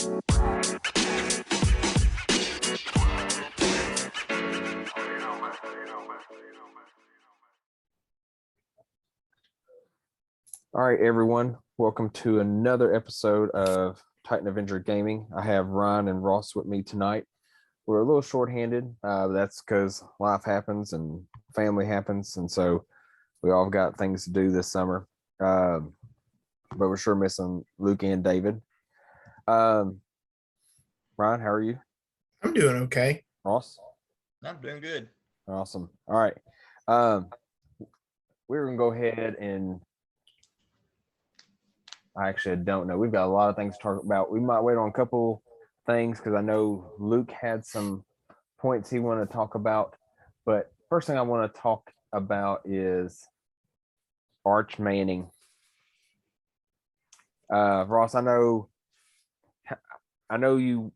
All right, everyone. Welcome to another episode of Titan Avenger Gaming. I have Ryan and Ross with me tonight. We're a little shorthanded. That's because life happens and family happens, and so we all got things to do this summer. But we're sure missing Luke and David. Ryan, how are you? I'm doing okay. Ross? I'm doing good. Awesome. All right. We're going to go ahead and I actually don't know. We've got a lot of things to talk about. We might wait on a couple things because I know Luke had some points he wanted to talk about. But first thing I want to talk about is Arch Manning. Ross, I know you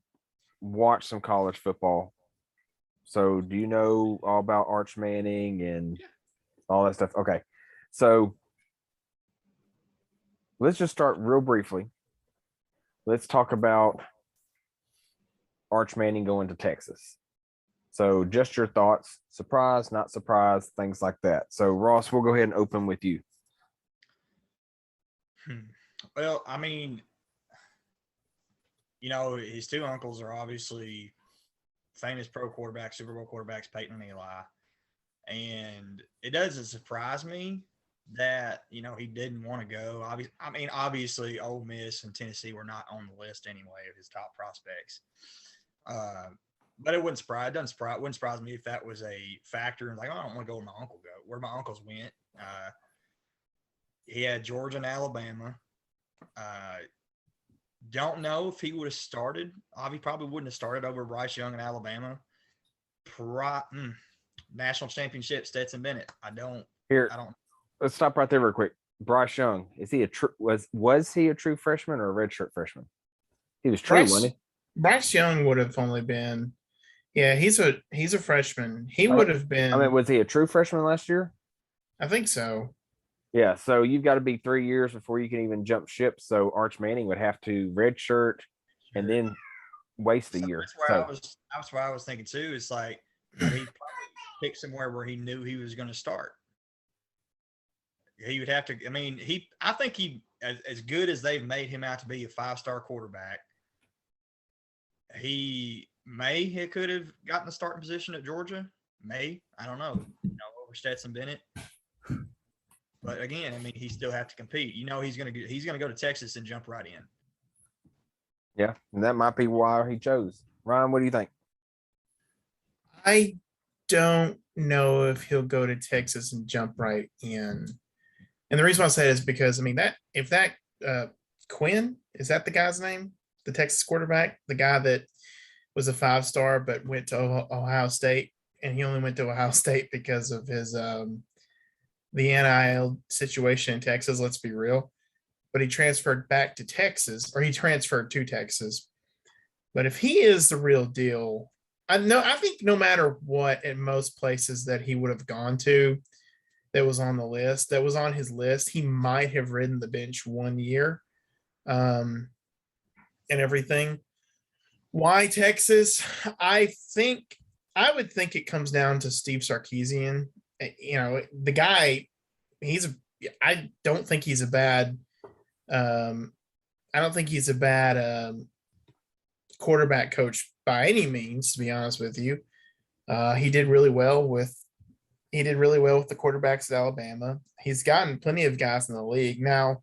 watch some college football. So do you know all about Arch Manning and all that stuff? Okay. So let's just start real briefly. Let's talk about Arch Manning going to Texas. So just your thoughts, surprise, not surprise, things like that. So Ross, we'll go ahead and open with you. Well, I mean, you know, his two uncles are obviously famous pro quarterbacks, Super Bowl quarterbacks, Peyton and Eli. And it doesn't surprise me that, you know, he didn't want to go. Obviously, Ole Miss and Tennessee were not on the list anyway of his top prospects. But it wouldn't surprise me if that was a factor. And like, oh, I don't want to go where my uncle go, where my uncles went. He had Georgia and Alabama. Don't know if he would have started. He probably wouldn't have started over Bryce Young in Alabama. National championship, Stetson Bennett. I don't. Let's stop right there real quick. Bryce Young, is he was he a true freshman or a redshirt freshman? He was true, wasn't he? Bryce Young would have only been, he's a freshman. He would have been. I mean, was he a true freshman last year? I think so. Yeah, so you've got to be 3 years before you can even jump ship. So Arch Manning would have to redshirt and then waste a year. That's why I was thinking too. It's like he probably picked somewhere where he knew he was going to start. He would have to. I mean, I think he, as good as they've made him out to be, a 5-star quarterback. He could have gotten the starting position at Georgia. I don't know. Over Stetson Bennett. But again, I mean, he still have to compete. You know, he's gonna go to Texas and jump right in. Yeah, and that might be why he chose. Ryan, what do you think? I don't know if he'll go to Texas and jump right in. And the reason why I say it is because, I mean, if Quinn, is that the guy's name? The Texas quarterback, the guy that was a 5-star but went to Ohio State, and he only went to Ohio State because of his the NIL situation in Texas, let's be real. But he transferred back to Texas, or he transferred to Texas. But if he is the real deal, I think no matter what, at most places that he would have gone to that was on his list, he might have ridden the bench 1 year and everything. Why Texas? I would think it comes down to Steve Sarkisian. You know, the guy, I don't think he's a bad quarterback coach by any means, to be honest with you. He did really well with the quarterbacks at Alabama. He's gotten plenty of guys in the league. Now,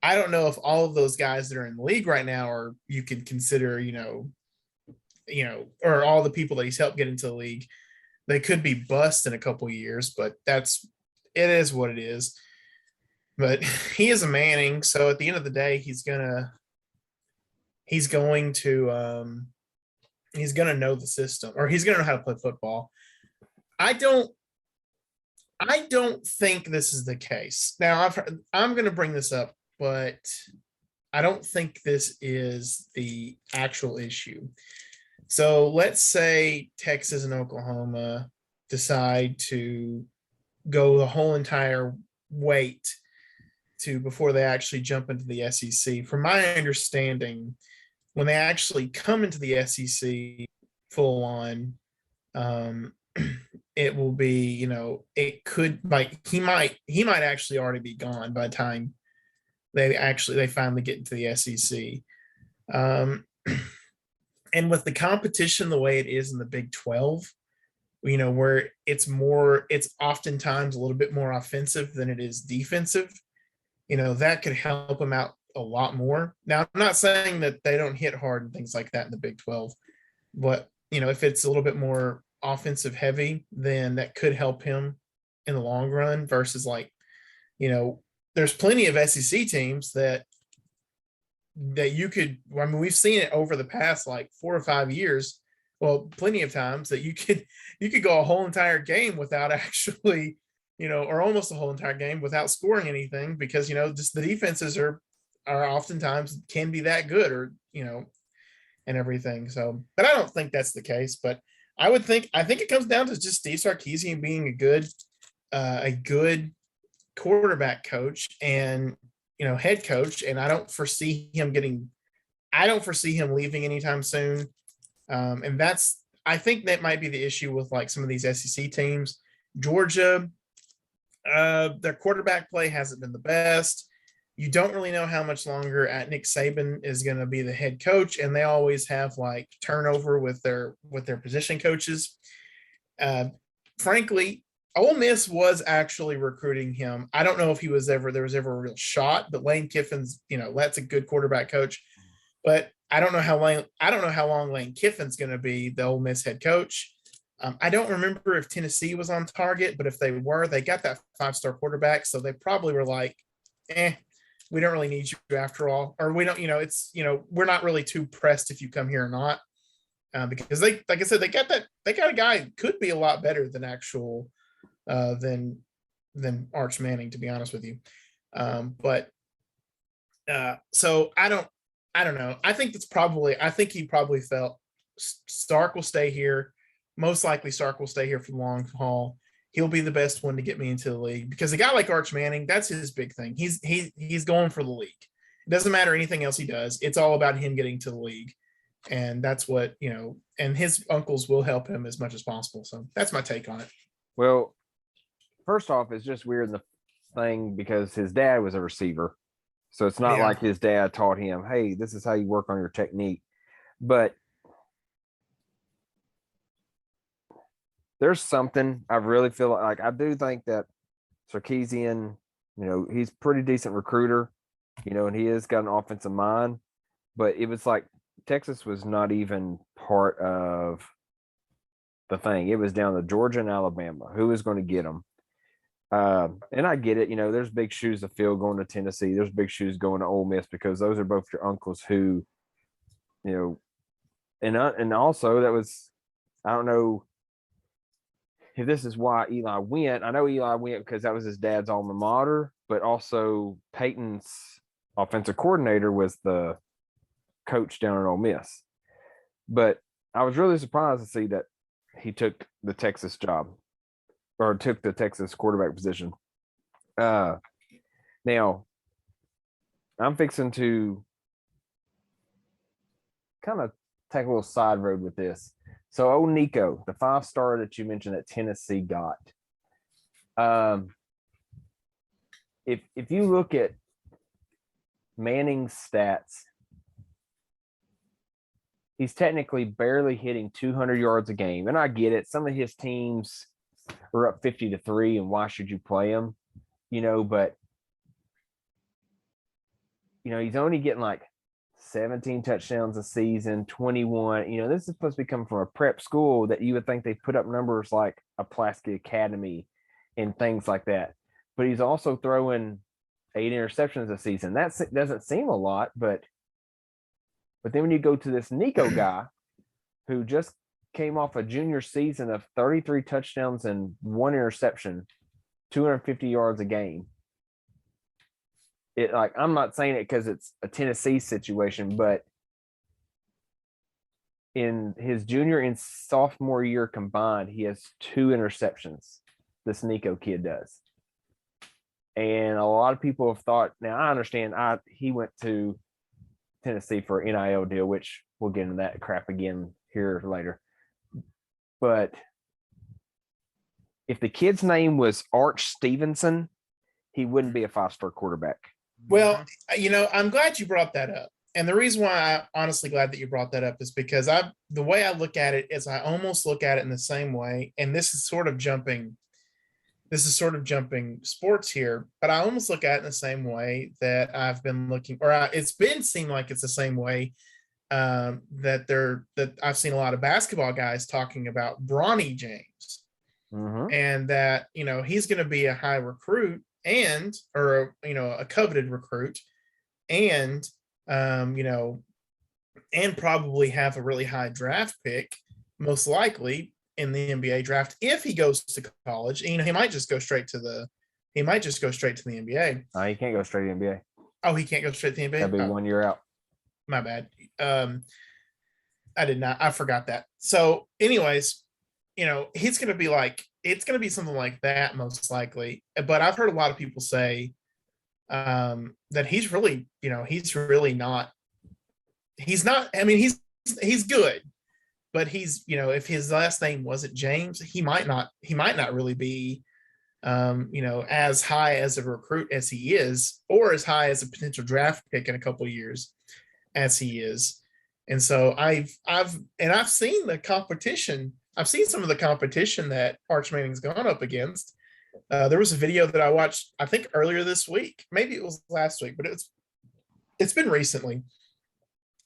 I don't know if all of those guys that are in the league right now are, you could consider, or all the people that he's helped get into the league. They could be bust in a couple of years, but it is what it is. But he is a Manning, so at the end of the day, he's going to know the system, or he's going to know how to play football. I don't think this is the case. Now, I'm going to bring this up, but I don't think this is the actual issue. So let's say Texas and Oklahoma decide to go the whole entire wait to before they actually jump into the SEC. From my understanding, when they actually come into the SEC full on, it will be, it could, like, he might actually already be gone by the time they finally get into the SEC. And with the competition the way it is in the Big 12, where it's oftentimes a little bit more offensive than it is defensive, that could help them out a lot more. Now, I'm not saying that they don't hit hard and things like that in the Big 12, but if it's a little bit more offensive heavy, then that could help him in the long run versus, like, there's plenty of SEC teams that you could, I mean, we've seen it over the past like 4 or 5 years. Well, plenty of times that you could go a whole entire game without actually, or almost a whole entire game without scoring anything, because, just the defenses are oftentimes can be that good, or, and everything. So, but I don't think that's the case. But I think it comes down to just Steve Sarkisian being a good quarterback coach and, head coach. And I don't foresee him leaving anytime soon. And I think that might be the issue with, like, some of these SEC teams. Georgia, their quarterback play hasn't been the best. You don't really know how much longer Nick Saban is going to be the head coach, and they always have, like, turnover with their position coaches. Frankly, Ole Miss was actually recruiting him. I don't know if there was ever a real shot, but Lane Kiffin's, that's a good quarterback coach. But I don't know how long Lane Kiffin's going to be the Ole Miss head coach. I don't remember if Tennessee was on target, but if they were, they got that 5-star quarterback, so they probably were like, we don't really need you after all, or we don't, we're not really too pressed if you come here or not, because they, like I said, they got a guy who could be a lot better than than Arch Manning, to be honest with you. So I don't know. I think he probably felt Stark will stay here. Most likely Stark will stay here for the long haul. He'll be the best one to get me into the league, because a guy like Arch Manning, that's his big thing. He's going for the league. It doesn't matter anything else he does. It's all about him getting to the league. And that's what, and his uncles will help him as much as possible. So that's my take on it. Well, first off, it's just weird in the thing because his dad was a receiver. So it's not like his dad taught him, hey, this is how you work on your technique. But there's something I really feel like I do think that Sarkisian, he's pretty decent recruiter, and he has got an offensive mind. But it was like Texas was not even part of the thing. It was down to Georgia and Alabama. Who was going to get them? And I get it. There's big shoes to fill going to Tennessee. There's big shoes going to Ole Miss, because those are both your uncles who, and also that was, I don't know if this is why Eli went. I know Eli went because that was his dad's alma mater, but also Peyton's offensive coordinator was the coach down at Ole Miss. But I was really surprised to see that he took the Texas job, or took the Texas quarterback position. Now, I'm fixing to kind of take a little side road with this. So, old Nico, the 5-star that you mentioned that Tennessee got. If you look at Manning's stats, he's technically barely hitting 200 yards a game. And I get it. Some of his teams are up 50-3, and why should you play them? But he's only getting like 17 touchdowns a season, 21. This is supposed to be coming from a prep school that you would think they put up numbers like a Pulaski Academy and things like that. But he's also throwing 8 interceptions a season. That doesn't seem a lot, but then when you go to this Nico guy who just came off a junior season of 33 touchdowns and 1 interception, 250 yards a game. I'm not saying it because it's a Tennessee situation, but in his junior and sophomore year combined, he has 2 interceptions. This Nico kid does. And a lot of people have thought, now I understand he went to Tennessee for an NIL deal, which we'll get into that crap again here later. But if the kid's name was Arch Stevenson, he wouldn't be a 5-star quarterback. Well, I'm glad you brought that up. And the reason why I'm honestly glad that you brought that up is because the way I look at it is I almost look at it in the same way. And this is sort of jumping sports here, but I almost look at it in the same way that I've been looking, or it's been seemed like it's the same way that I've seen a lot of basketball guys talking about Bronny James, and that he's going to be a high recruit or a coveted recruit, and and probably have a really high draft pick, most likely in the NBA draft if he goes to college. He might just go straight to the NBA. He can't go straight to the NBA. Oh, he can't go straight to the NBA. That'd be 1 year out. My bad. I forgot that. So anyways, he's going to be it's going to be something like that most likely. But I've heard a lot of people say that he's really not, I mean, he's good, but he's, if his last name wasn't James, he might not really be, as high as a recruit as he is, or as high as a potential draft pick in a couple of years as he is. And so I've seen the competition. I've seen some of the competition that Arch Manning's gone up against. There was a video that I watched, I think earlier this week, maybe it was last week, but it's been recently.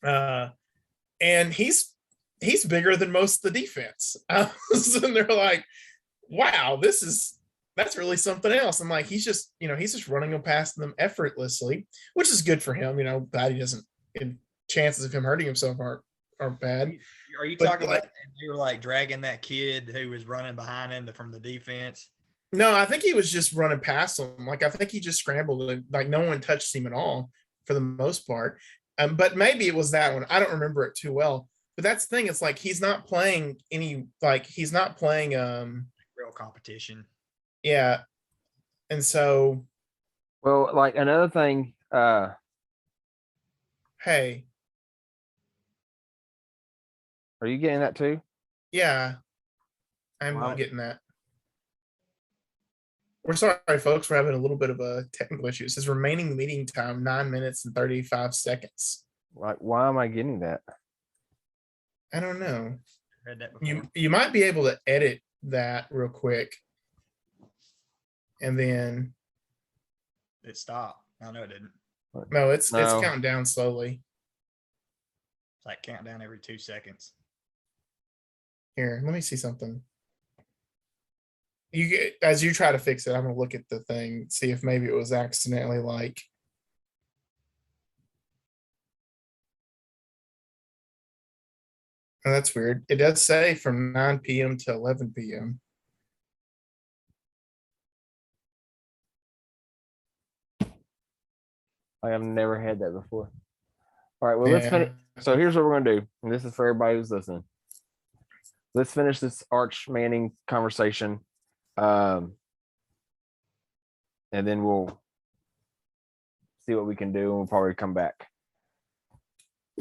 And he's bigger than most of the defense. And they're like, wow, that's really something else. And like, he's just running them past them effortlessly, which is good for him. Glad he doesn't, chances of him hurting himself aren't bad. Are you talking about you were like dragging that kid who was running behind him from the defense? No, I think he was just running past him. Like, I think he just scrambled and like no one touched him at all for the most part. But maybe it was that one. I don't remember it too well. But that's the thing. It's like he's not playing real competition. Yeah. And so, well, like another thing, hey. Are you getting that too? Yeah. I'm getting that. We're sorry, folks. We're having a little bit of a technical issue. It says remaining meeting time 9 minutes and 35 seconds. Like, why am I getting that? I don't know. Read that before. You might be able to edit that real quick, and then it stopped. No, it didn't. No, it's counting down slowly. It's like count down every 2 seconds. Here, let me see something. As you try to fix it, I'm gonna look at the thing, see if maybe it was accidentally like. Oh, that's weird. It does say from 9 p.m. to 11 p.m. I have never had that before. All right, well, let's finish. So here's what we're going to do. And this is for everybody who's listening. Let's finish this Arch Manning conversation. And then we'll see what we can do, and we'll probably come back.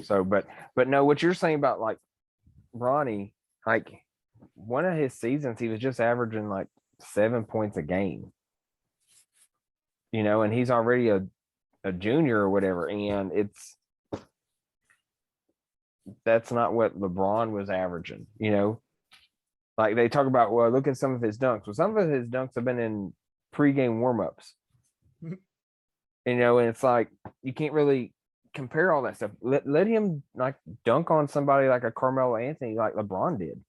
So, but no, what you're saying about like Bronny, like one of his seasons, he was just averaging like 7 points a game, and he's already a junior or whatever. And that's not what LeBron was averaging, like they talk about, well, look at some of his dunks. Well, some of his dunks have been in pregame warmups, and it's like, you can't really compare all that stuff. Let him like dunk on somebody like a Carmelo Anthony, like LeBron did.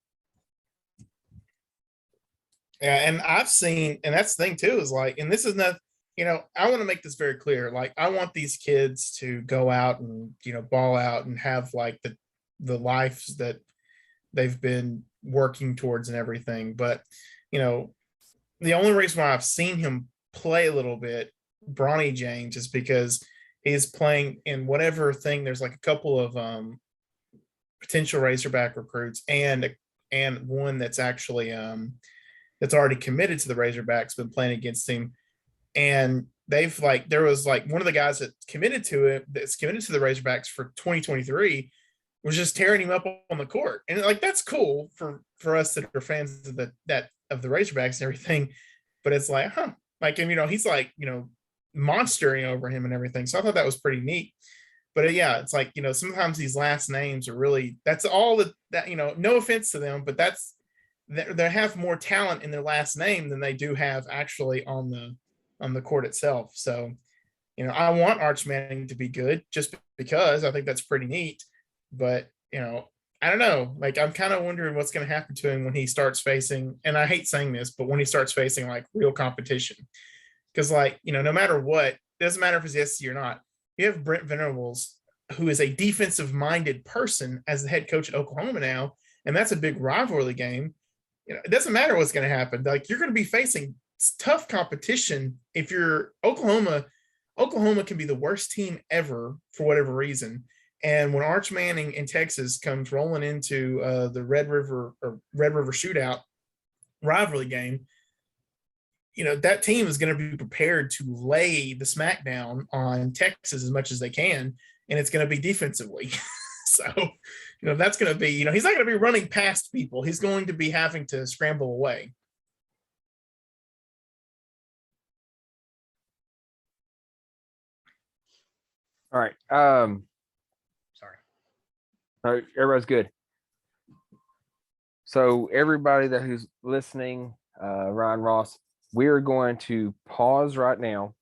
Yeah, and I've seen, and that's the thing too, is like, and this is not, I want to make this very clear. Like, I want these kids to go out and ball out and have like the lives that they've been working towards and everything. But the only reason why I've seen him play a little bit, Bronny James, is because he's playing in whatever thing. There's like a couple of potential Razorback recruits and one that's actually that's already committed to the Razorbacks, been playing against him. And they've like, there was like one of the guys that's committed to the Razorbacks for 2023 was just tearing him up on the court. And like, that's cool for us that are fans of the Razorbacks and everything. But it's like, like, and, he's like, monstering over him and everything. So I thought that was pretty neat. But yeah, it's like, sometimes these last names are really, that's all that, no offense to them, but they have more talent in their last name than they do have actually on the court itself. So, I want Arch Manning to be good just because I think that's pretty neat. But, I don't know. Like, I'm kind of wondering what's going to happen to him when he starts facing, and I hate saying this, but when he starts facing like real competition. Because, like, no matter what, it doesn't matter if it's the SEC or not. You have Brent Venables, who is a defensive-minded person as the head coach at Oklahoma now, and that's a big rivalry game. It doesn't matter what's going to happen. Like, you're going to be facing tough competition if you're Oklahoma. Oklahoma can be the worst team ever for whatever reason. And when Arch Manning in Texas comes rolling into the Red River Shootout rivalry game, that team is going to be prepared to lay the smackdown on Texas as much as they can, and it's going to be defensively. So, that's going to be, he's not going to be running past people. He's going to be having to scramble away. All right. Sorry. All right, everybody's good. So everybody who's listening, Ryan, Ross, we're going to pause right now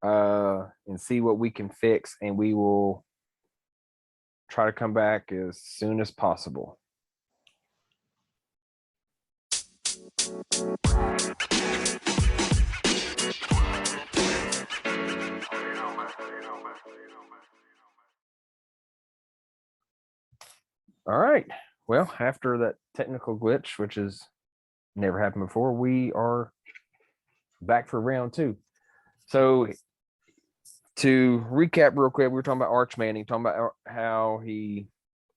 and see what we can fix, and we will try to come back as soon as possible. All right. Well, after that technical glitch, which has never happened before, we are back for round two. So to recap real quick, we were talking about Arch Manning, talking about how he,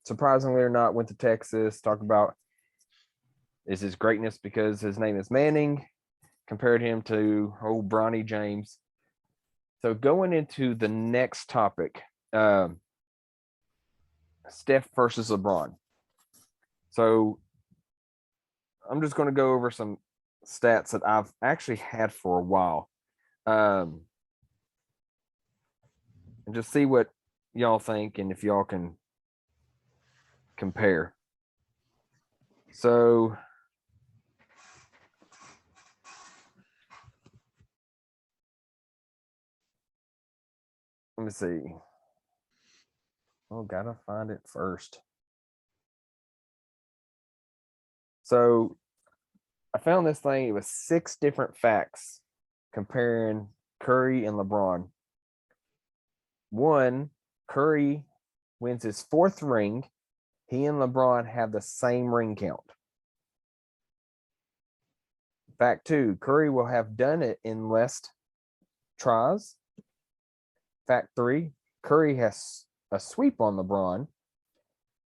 surprisingly or not, went to Texas, talking about is his greatness because his name is Manning, compared him to old Bronny James. So going into the next topic, Steph versus LeBron. So I'm just going to go over some stats that I've actually had for a while. And just see what y'all think and if y'all can compare. So let me see. Oh, gotta find it first. So I found this thing. It was 6 different facts comparing Curry and LeBron. 1, Curry wins his 4th ring. He and LeBron have the same ring count. Fact 2, Curry will have done it in less tries. Fact 3, Curry has a sweep on LeBron.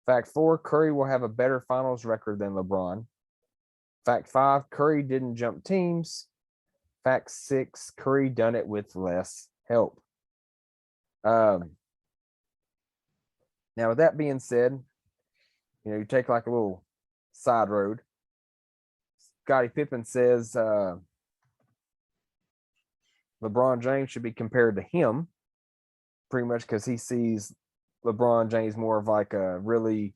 Fact 4, Curry will have a better finals record than LeBron. Fact 5, Curry didn't jump teams. Fact 6, Curry done it with less help. Now, with that being said, you take like a little side road. Scottie Pippen says LeBron James should be compared to him, pretty much because he sees LeBron James more of like a really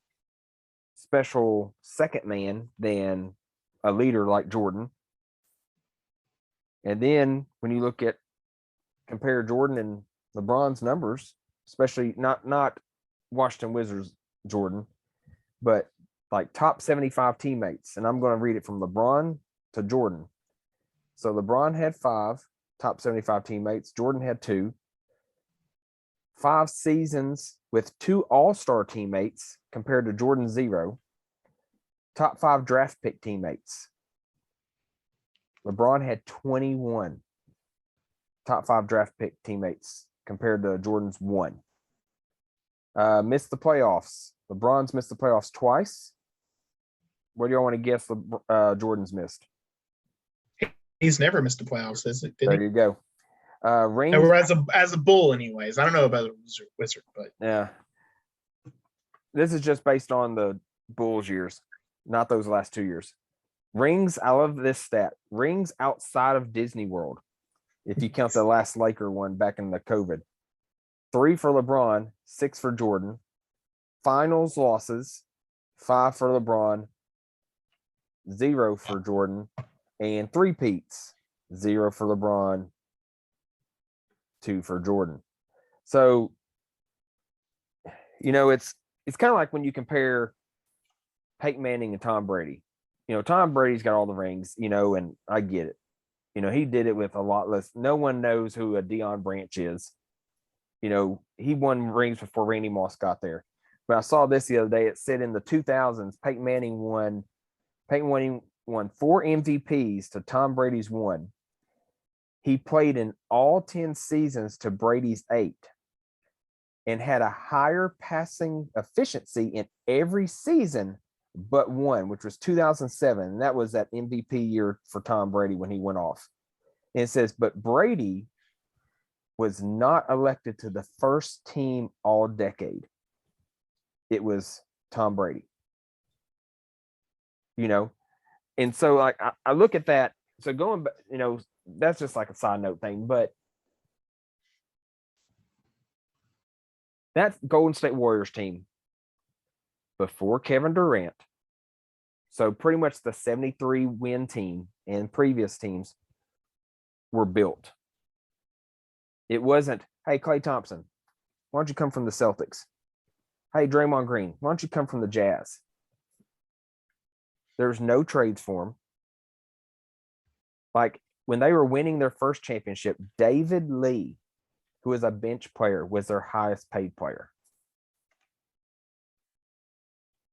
special second man than a leader like Jordan. And then when you look at compare Jordan and LeBron's numbers, especially not Washington Wizards Jordan, but like top 75 teammates. And I'm going to read it from LeBron to Jordan. So LeBron had 5 top 75 teammates. Jordan had 2. 5 seasons with 2 all-star teammates compared to Jordan's 0. Top 5 draft pick teammates. LeBron had 21 top 5 draft pick teammates compared to Jordan's 1. Missed the playoffs. LeBron's missed the playoffs twice. What do y'all want to guess Jordan's missed? He's never missed the playoffs, is it? There you go. Rings. Or as a bull, anyways. I don't know about a wizard, but Yeah. This is just based on the Bulls years, not those last 2 years. Rings, I love this stat. Rings outside of Disney World, if you count the last Laker one back in the COVID. 3 for LeBron, 6 for Jordan. Finals losses, 5 for LeBron, 0 for Jordan. And 3 peats, 0 for LeBron, 2 for Jordan. So, it's kind of like when you compare Peyton Manning and Tom Brady. Tom Brady's got all the rings, and I get it. He did it with a lot less. No one knows who a Deion Branch is. He won rings before Randy Moss got there. But I saw this the other day. It said in the 2000s, Peyton Manning won 4 MVPs to Tom Brady's 1. He played in all 10 seasons to Brady's 8 and had a higher passing efficiency in every season but 1, which was 2007. And that was that MVP year for Tom Brady when he went off. And it says, but Brady was not elected to the first team all decade. It was Tom Brady. And so like I look at that. So going back, that's just like a side note thing, but that Golden State Warriors team before Kevin Durant, so pretty much the 73 win team and previous teams were built. It wasn't, hey, Klay Thompson, why don't you come from the Celtics? Hey, Draymond Green, why don't you come from the Jazz? There's no trades for him. Like when they were winning their first championship, David Lee, who is a bench player, was their highest paid player.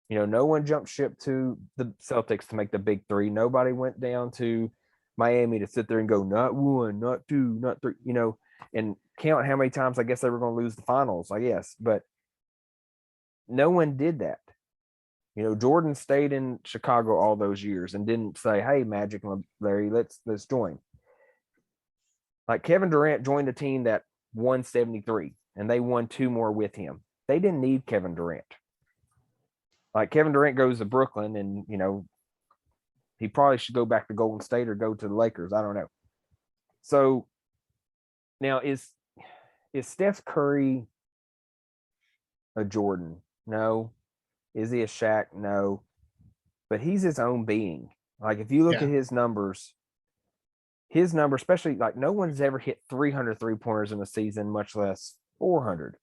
No one jumped ship to the Celtics to make the big 3. Nobody went down to Miami to sit there and go, not 1, not 2, not 3, and count how many times I guess they were going to lose the finals, I guess. But no one did that. Jordan stayed in Chicago all those years and didn't say, hey, Magic and Larry, let's join. Like Kevin Durant joined a team that won 73 and they won 2 more with him. They didn't need Kevin Durant. Like Kevin Durant goes to Brooklyn and, he probably should go back to Golden State or go to the Lakers. I don't know. So now is Steph Curry a Jordan? No. Is he a Shaq? No. But he's his own being. Like if you look at his numbers, especially like no one's ever hit 300 3-pointers in a season, much less 400.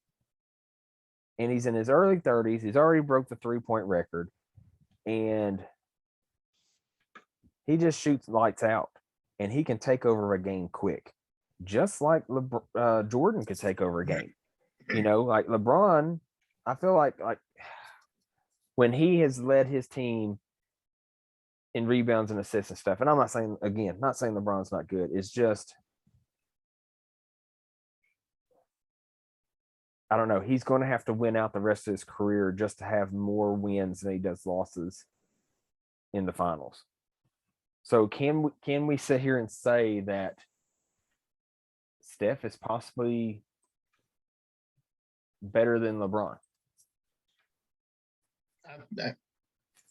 And he's in his early 30s. He's already broke the 3-point record. And he just shoots lights out. And he can take over a game quick. Just like Jordan could take over a game. Like LeBron, I feel like when he has led his team in rebounds and assists and stuff, and I'm not saying LeBron's not good. It's just, I don't know. He's going to have to win out the rest of his career just to have more wins than he does losses in the finals. So can we sit here and say that Steph is possibly better than LeBron?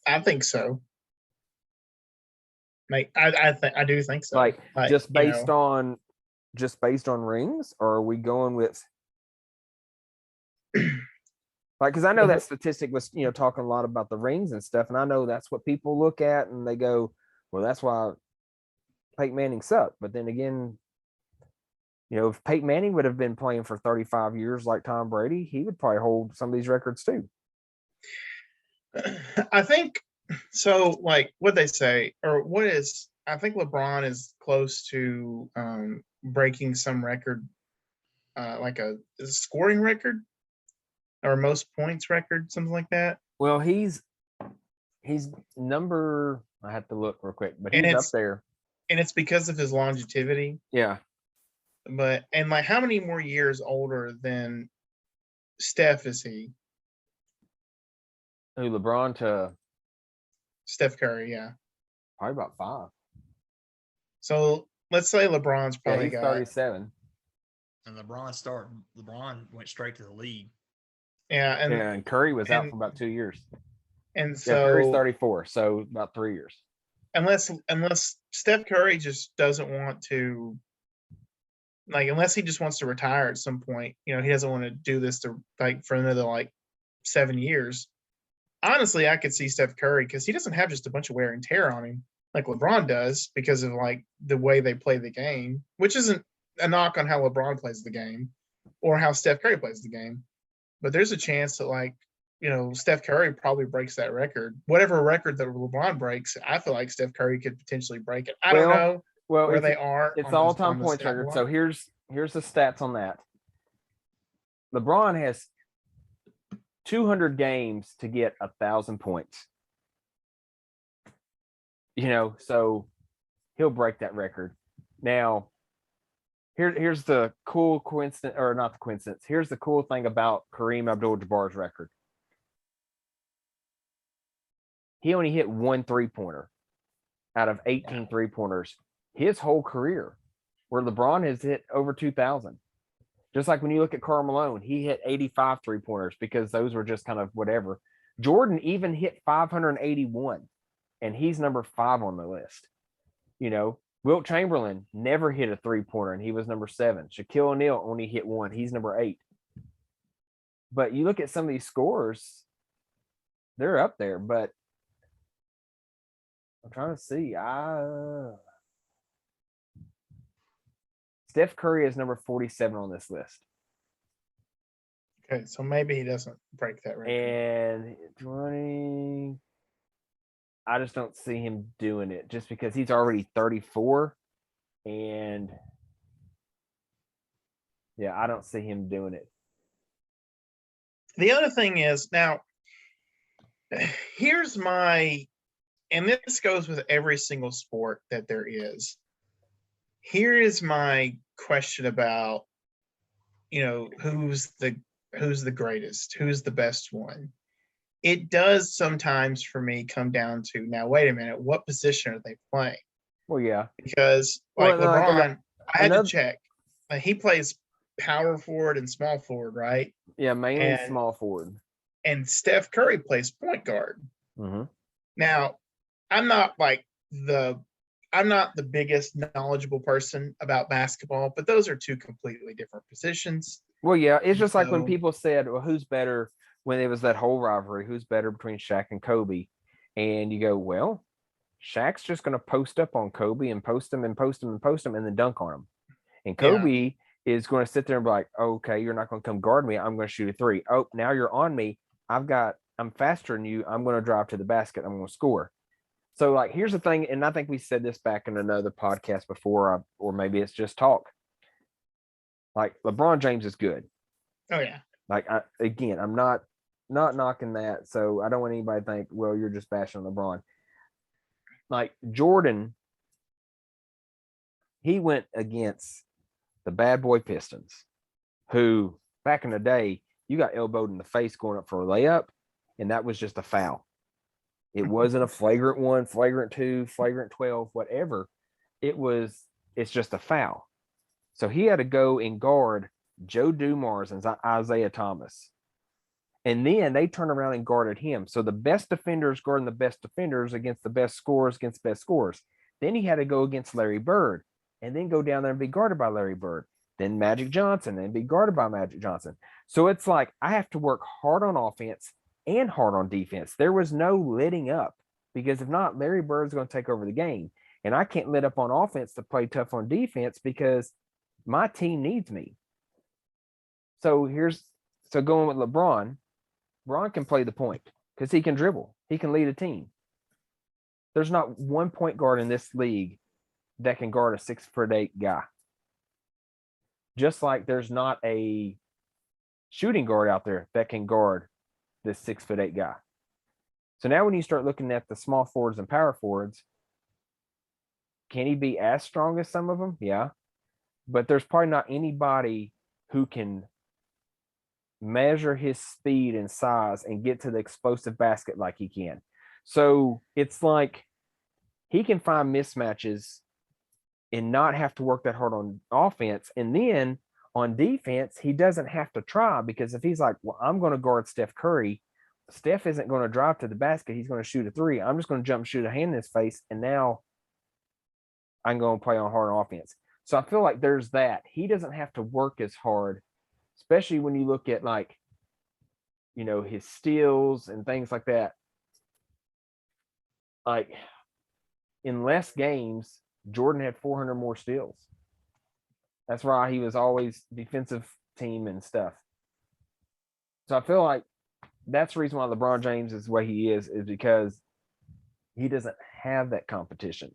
I think so. Like I do think so. Like just based on rings, or are we going with like, because I know that statistic was talking a lot about the rings and stuff, and I know that's what people look at and they go, well, that's why Peyton Manning sucked. But then again, if Peyton Manning would have been playing for 35 years like Tom Brady, he would probably hold some of these records too. I think so. Like what they say, or what is, I think LeBron is close to breaking some record, like a scoring record or most points record, something like that. Well, he's number, I have to look real quick, but he's up there. And it's because of his longevity. Yeah. But, and like how many more years older than Steph is he? Who, LeBron to Steph Curry, yeah. Probably about 5. So let's say LeBron's probably he's got 37. And LeBron went straight to the league. Yeah, And Curry was out and- for about 2 years. and Yeah, Curry's so 34, so about 3 years. unless Steph Curry just doesn't want to, like, unless he just wants to retire at some point, you know, he doesn't want to do this to like for another like 7 years. Honestly, I could see Steph Curry because he doesn't have just a bunch of wear and tear on him like LeBron does because of like the way they play the game, which isn't a knock on how LeBron plays the game or how Steph Curry plays the game. But there's a chance that, like, you know, Steph Curry probably breaks that record. Whatever record that LeBron breaks, I feel like Steph Curry could potentially break it. I don't know Well, where they are. it's on the- all-time on the points stat record. block. So here's the stats on that. LeBron has 200 games to get 1,000 points. You know, so he'll break that record. Now, here's the cool coincidence, or not the coincidence. Here's the cool thing about Kareem Abdul-Jabbar's record. He only hit 1 3-pointer out of 18 3-pointers his whole career, where LeBron has hit over 2,000. Just like when you look at Karl Malone, he hit 85 3-pointers because those were just kind of whatever. Jordan even hit 581, and he's number 5 on the list. You know, Wilt Chamberlain never hit a 3-pointer, and he was number 7. Shaquille O'Neal only hit 1. He's number 8. But you look at some of these scores, they're up there, but I'm trying to see. Steph Curry is number 47 on this list. Okay, so maybe he doesn't break that record. And 20, I just don't see him doing it just because he's already 34. And yeah, I don't see him doing it. The other thing is, now, here's my, and this goes with every single sport that there is. Here is my question about, you know, who's the greatest, who's the best one. It does sometimes for me come down to, now wait a minute, what position are they playing? Well, yeah. Because like Well, no, LeBron, I had another- to check. Like, he plays power forward and small forward, right? Yeah, mainly And- small forward. And Steph Curry plays point guard. Mm-hmm. Now, I'm not the biggest knowledgeable person about basketball, but those are two completely different positions. Well, yeah, it's just like when So- people said, well, who's better when it was that whole rivalry, who's better between Shaq and Kobe? And you go, well, Shaq's just going to post up on Kobe and post him and post him and post him and then dunk on him. And Kobe is going to sit there and be like, okay, you're not going to come guard me. I'm going to shoot a 3. Oh, now you're on me. I'm faster than you. I'm going to drive to the basket. I'm going to score. So, like, here's the thing, and I think we said this back in another podcast before, or maybe it's just talk. Like, LeBron James is good. Oh yeah. Like, I'm not knocking that. So I don't want anybody to think, well, you're just bashing LeBron. Like, Jordan, he went against the bad boy Pistons, who back in the day, you got elbowed in the face going up for a layup, and that was just a foul. It wasn't a flagrant 1, flagrant 2, flagrant 12, whatever. It's just a foul. So he had to go and guard Joe Dumars and Isaiah Thomas. And then they turned around and guarded him. So the best defenders guarding the best defenders against the best scorers against best scorers. Then he had to go against Larry Bird and then go down there and be guarded by Larry Bird. Then Magic Johnson and be guarded by Magic Johnson. So it's like I have to work hard on offense and hard on defense. There was no letting up, because if not, Larry Bird's going to take over the game. And I can't let up on offense to play tough on defense because my team needs me. So going with LeBron. LeBron can play the point because he can dribble. He can lead a team. There's not one point guard in this league that can guard a 6'8" guy. Just like there's not a shooting guard out there that can guard this 6'8" guy. So now when you start looking at the small forwards and power forwards, can he be as strong as some of them? Yeah. But there's probably not anybody who can measure his speed and size and get to the explosive basket like he can. So it's like he can find mismatches and not have to work that hard on offense. And then on defense, he doesn't have to try, because if he's like, well, I'm going to guard Steph Curry, Steph isn't going to drive to the basket. He's going to shoot a three. I'm just going to jump, shoot a hand in his face, and now I'm going to play on hard offense. So I feel like there's that. He doesn't have to work as hard, especially when you look at, like, you know, his steals and things like that. Like, in less games, Jordan had 400 more steals. That's why he was always defensive team and stuff. So I feel like that's the reason why LeBron James is the way he is because he doesn't have that competition.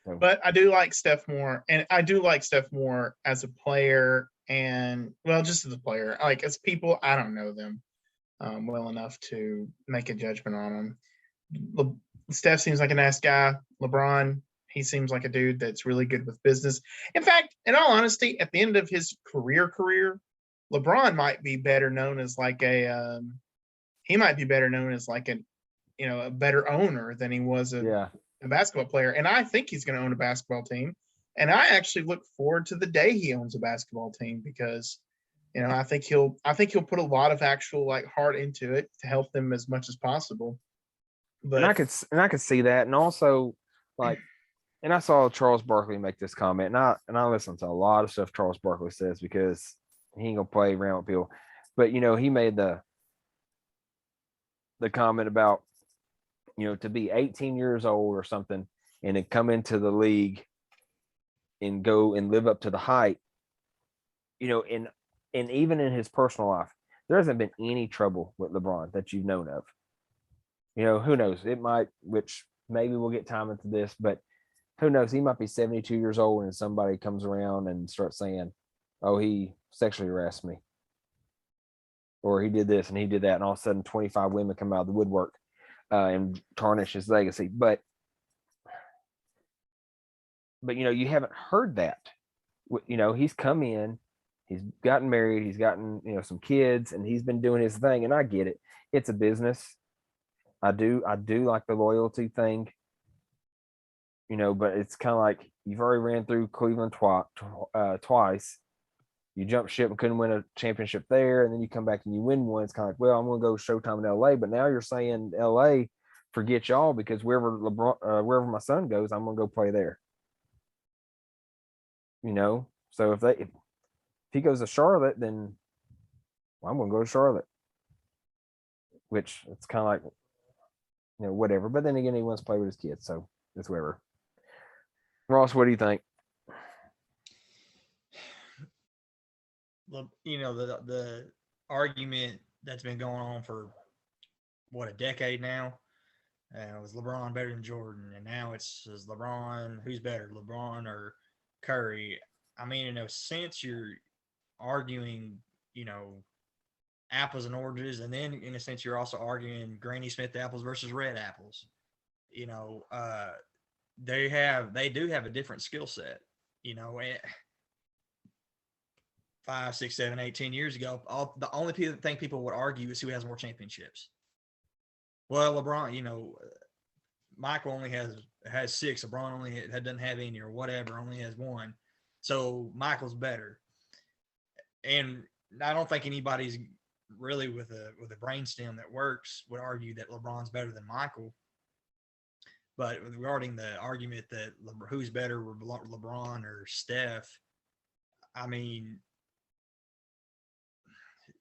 But I do like Steph more, and I do like Steph more as a player, and well, just as a player. Like as people, I don't know them well enough to make a judgment on them. Steph seems like a nice guy. LeBron, he seems like a dude that's really good with business. In fact, in all honesty, at the end of his career, LeBron might be better known as like a he might be better known as like a better owner than he was a basketball player. And I think he's going to own a basketball team. And I actually look forward to the day he owns a basketball team because, you know, I think he'll put a lot of actual like heart into it to help them as much as possible. But and I could see that. And also, like, and I saw Charles Barkley make this comment, and I listen to a lot of stuff Charles Barkley says because he ain't gonna play around with people. But you know, he made the comment about, you know, to be 18 years old or something and then come into the league and go and live up to the hype, you know, and even in his personal life, there hasn't been any trouble with LeBron that you've known of. You know, who knows? It might, which maybe we'll get time into this, but who knows? He might be 72 years old and somebody comes around and starts saying, oh, he sexually harassed me, or he did this and he did that. And all of a sudden 25 women come out of the woodwork and tarnish his legacy. But, you know, you haven't heard that. You know, he's come in, he's gotten married, he's gotten, you know, some kids, and he's been doing his thing. And I get it. It's a business. I do like the loyalty thing, you know, but it's kind of like you've already ran through Cleveland twice. You jumped ship and couldn't win a championship there, and then you come back and you win one. It's kind of like, well, I'm going to go Showtime in LA, but now you're saying LA, forget y'all, because wherever wherever my son goes, I'm going to go play there. You know, so if he goes to Charlotte, then well, I'm going to go to Charlotte, which it's kind of like, you know, whatever. But then again, he wants to play with his kids, so it's whatever. Ross, what do you think? You know, the argument that's been going on for what, a decade now. Was LeBron better than Jordan? And now is LeBron, who's better, LeBron or Curry? I mean, in a sense, you're arguing, you know, apples and oranges, and then in a sense, you're also arguing Granny Smith apples versus red apples. You know, they do have a different skill set. You know, 5, 6, 7, 8, 10 years ago, the only thing people would argue is who has more championships. Well, LeBron, you know, Michael only has 6. LeBron only doesn't have any or whatever, only has 1. So Michael's better. And I don't think anybody's really with a brainstem that works would argue that LeBron's better than Michael. But regarding the argument that who's better, LeBron or Steph, I mean,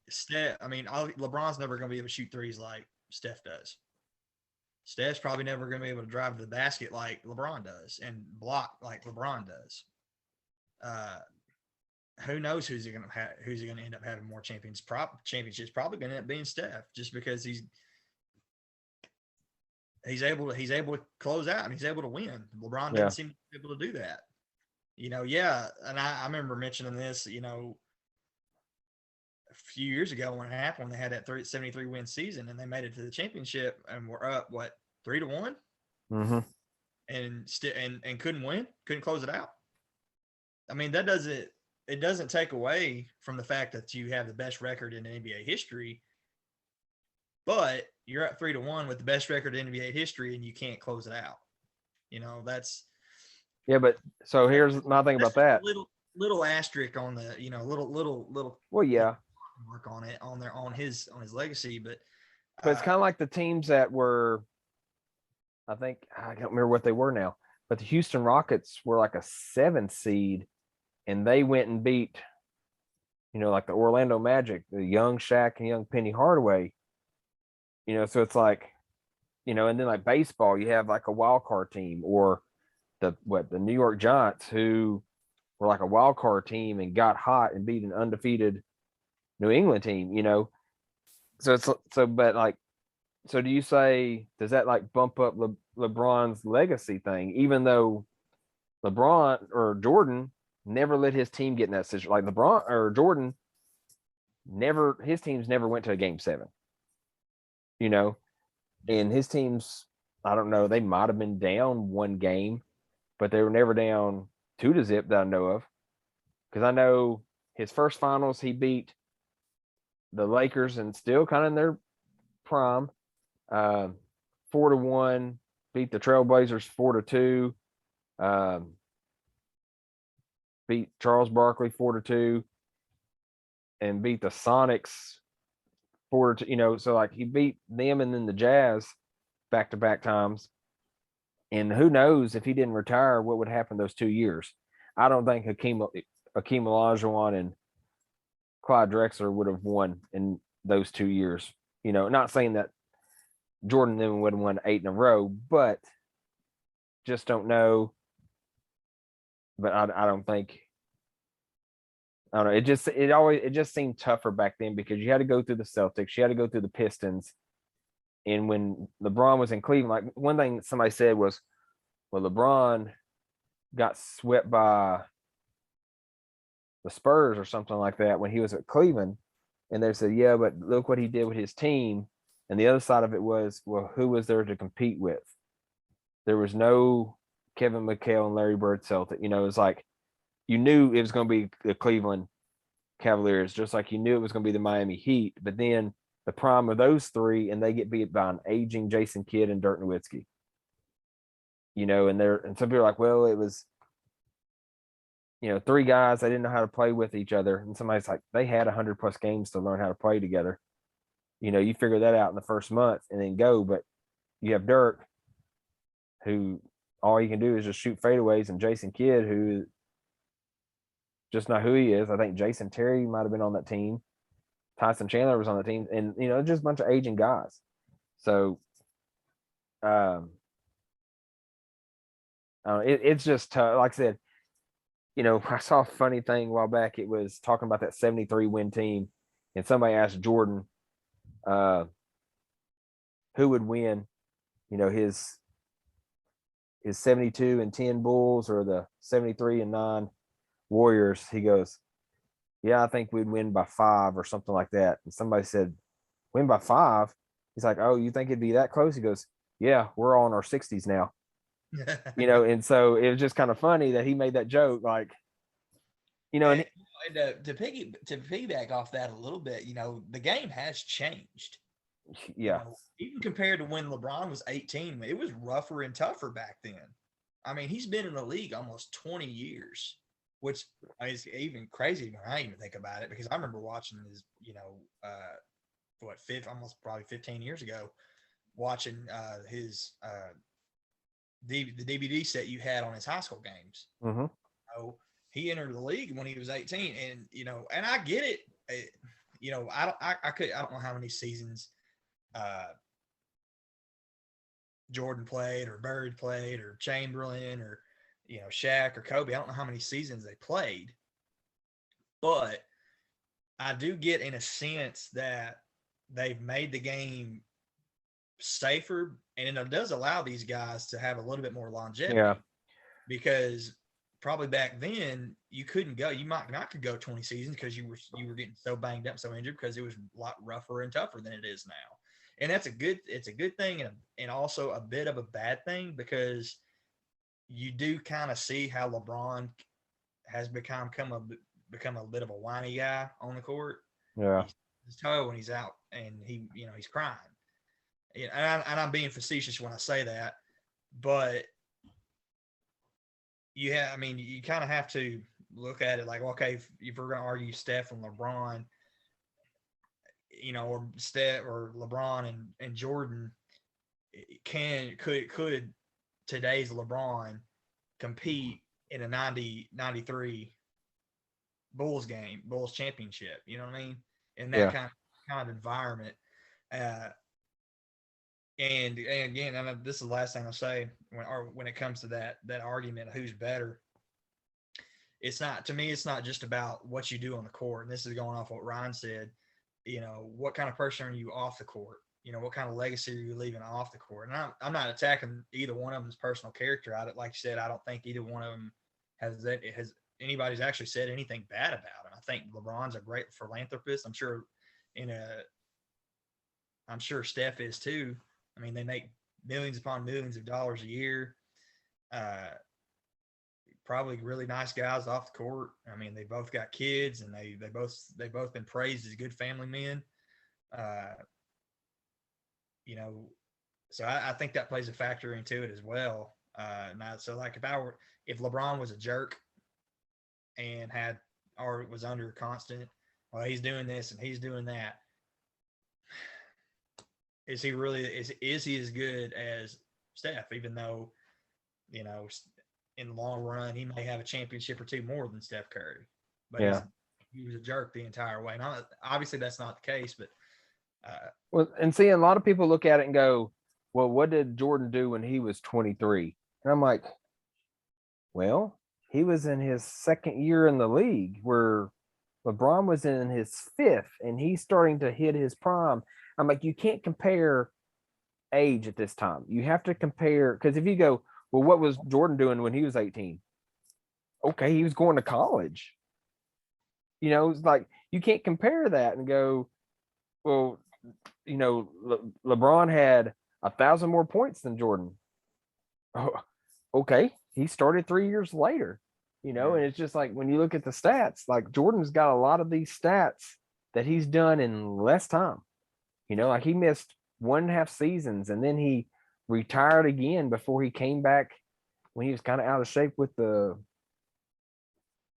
LeBron's never going to be able to shoot threes like Steph does. Steph's probably never going to be able to drive to the basket like LeBron does and block like LeBron does. Who knows who's he going to end up having more championships? Probably going to end up being Steph, just because he's able to close out and he's able to win. LeBron doesn't seem to be able to do that. You know, and I remember mentioning this, you know, a few years ago when it happened, when they had that 73 win season and they made it to the championship and were up 3-1, and couldn't close it out. I mean, it doesn't take away from the fact that you have the best record in NBA history, but you're up 3-1 with the best record in NBA history and you can't close it out. You know, Yeah, but so here's my thing about that. Little asterisk on the, you know, little. Well, yeah, Mark on it on his legacy, but it's kind of like the teams that were. I think I don't remember what they were now, but the Houston Rockets were like a 7 seed, and they went and beat, like the Orlando Magic, the young Shaq and young Penny Hardaway. So it's like, and then like baseball, you have like a wild card team, or the New York Giants, who were like a wild card team and got hot and beat an undefeated New England team. So it's but like, so do you say, does that like bump up LeBron's legacy thing, even though LeBron or Jordan never let his team get in that situation? Like LeBron or Jordan his teams never went to a game 7, and his teams, I don't know, they might have been down 1 game, but they were never down 2-0 that I know of. Because I know his first finals, he beat the Lakers and still kind of in their prime, 4-1, beat the Trailblazers 4-2, beat Charles Barkley 4-2, and beat the Sonics 4-2. So like he beat them and then the Jazz back-to-back times. And who knows, if he didn't retire, what would happen those 2 years? I don't think Hakeem Olajuwon and Clyde Drexler would have won in those 2 years. Not saying that Jordan then would have won 8 in a row, but just don't know. But I don't think. I don't know. It just seemed tougher back then because you had to go through the Celtics, you had to go through the Pistons, and when LeBron was in Cleveland, like one thing somebody said was, well, LeBron got swept by the Spurs or something like that when he was at Cleveland. And they said, yeah, but look what he did with his team. And the other side of it was, well, who was there to compete with? There was no Kevin McHale and Larry Bird Celtic. It was like, you knew it was going to be the Cleveland Cavaliers, just like you knew it was going to be the Miami Heat. But then the prime of those 3, and they get beat by an aging Jason Kidd and Dirk Nowitzki. And some people are like, well, it was, 3 guys, they didn't know how to play with each other. And somebody's like, they had 100+ games to learn how to play together. You figure that out in the first month and then go. But you have Dirk, who all he can do is just shoot fadeaways, and Jason Kidd, who just not who he is. I think Jason Terry might have been on that team. Tyson Chandler was on the team, and just a bunch of aging guys. So it's just like I said, I saw a funny thing a while back. It was talking about that 73 win team, and somebody asked Jordan who would win, his 72-10 Bulls or the 73-9 Warriors. He goes, yeah, I think we'd win by 5 or something like that. And somebody said, win by 5? He's like, oh, you think it'd be that close? He goes, yeah, we're all in our 60s now. And so it was just kind of funny that he made that joke, like, and to piggyback off that a little bit, the game has changed. Yeah. Even compared to when LeBron was 18, it was rougher and tougher back then. I mean, he's been in the league almost 20 years, which is even crazy when I even think about it, because I remember watching his, almost probably 15 years ago, watching his the DVD set you had on his high school games. Mm-hmm. He entered the league when he was 18, and and I get it. I don't know how many seasons Jordan played, or Bird played, or Chamberlain, or Shaq or Kobe. I don't know how many seasons they played, but I do get, in a sense, that they've made the game safer, and it does allow these guys to have a little bit more longevity. Yeah. Because probably back then you couldn't go. You might not could go 20 seasons because you were getting so banged up, so injured, because it was a lot rougher and tougher than it is now. And it's a good thing, and also a bit of a bad thing, because you do kind of see how LeBron has become a bit of a whiny guy on the court. Yeah. His toe when he's out, and he's crying. And I'm being facetious when I say that, but I mean, you kind of have to look at it like, okay, if we're going to argue Steph and LeBron, or Steph or LeBron and Jordan, could today's LeBron compete in a 93 Bulls championship? You know what I mean? In that kind of environment. And again, this is the last thing I'll say when it comes to that argument of who's better. It's not just about what you do on the court. And this is going off what Ryan said. What kind of person are you off the court? What kind of legacy are you leaving off the court? And I'm not attacking either one of them's personal character. Like you said, I don't think either one of them has anybody's actually said anything bad about him. I think LeBron's a great philanthropist. I'm sure Steph is too. I mean, they make millions upon millions of dollars a year. Probably really nice guys off the court. I mean, they both got kids, and they both been praised as good family men. So I think that plays a factor into it as well. So like if LeBron was a jerk and was under constant, well, he's doing this and he's doing that. Is he as good as Steph? Even though, in the long run, he may have a championship or two more than Steph Curry. But he was a jerk the entire way. And obviously, that's not the case. But and seeing a lot of people look at it and go, "Well, what did Jordan do when he was 23?" And I'm like, "Well, he was in his second year in the league, where LeBron was in his fifth, and he's starting to hit his prime." I'm like, you can't compare age at this time. You have to compare, because if you go, well, what was Jordan doing when he was 18? Okay, he was going to college. It's like you can't compare that and go, well, LeBron had 1,000 more points than Jordan. Oh, okay, he started 3 years later. And it's just like when you look at the stats, like Jordan's got a lot of these stats that he's done in less time. Like he missed 1.5 seasons, and then he retired again before he came back when he was kind of out of shape with the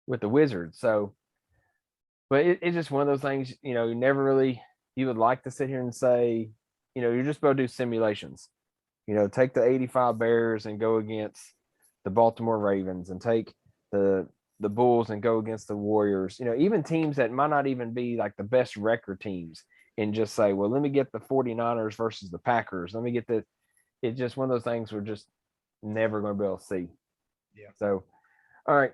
Wizards. So, but it's just one of those things, you never really, you would like to sit here and say, you're just about to do simulations. Take the 85 Bears and go against the Baltimore Ravens, and take the Bulls and go against the Warriors. Even teams that might not even be like the best record teams, and just say, well, let me get the 49ers versus the Packers. Let me get the, it's just one of those things we're just never going to be able to see. Yeah. So, all right,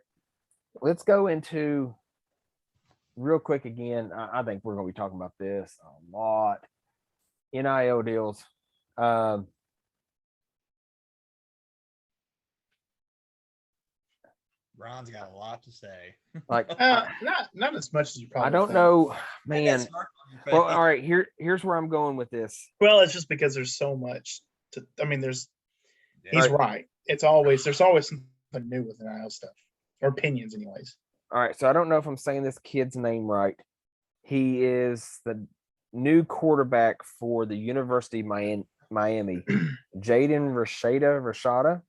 let's go into real quick again. I think we're going to be talking about this a lot. NIL deals. Ron's got a lot to say. Like, not as much as you probably. I don't think. know, man. Well, all right. Here's where I'm going with this. Well, it's just because there's so much. He's right. There's always something new with NIL stuff, or opinions, anyways. All right. So I don't know if I'm saying this kid's name right. He is the new quarterback for the University of Miami, Jaden Rashada.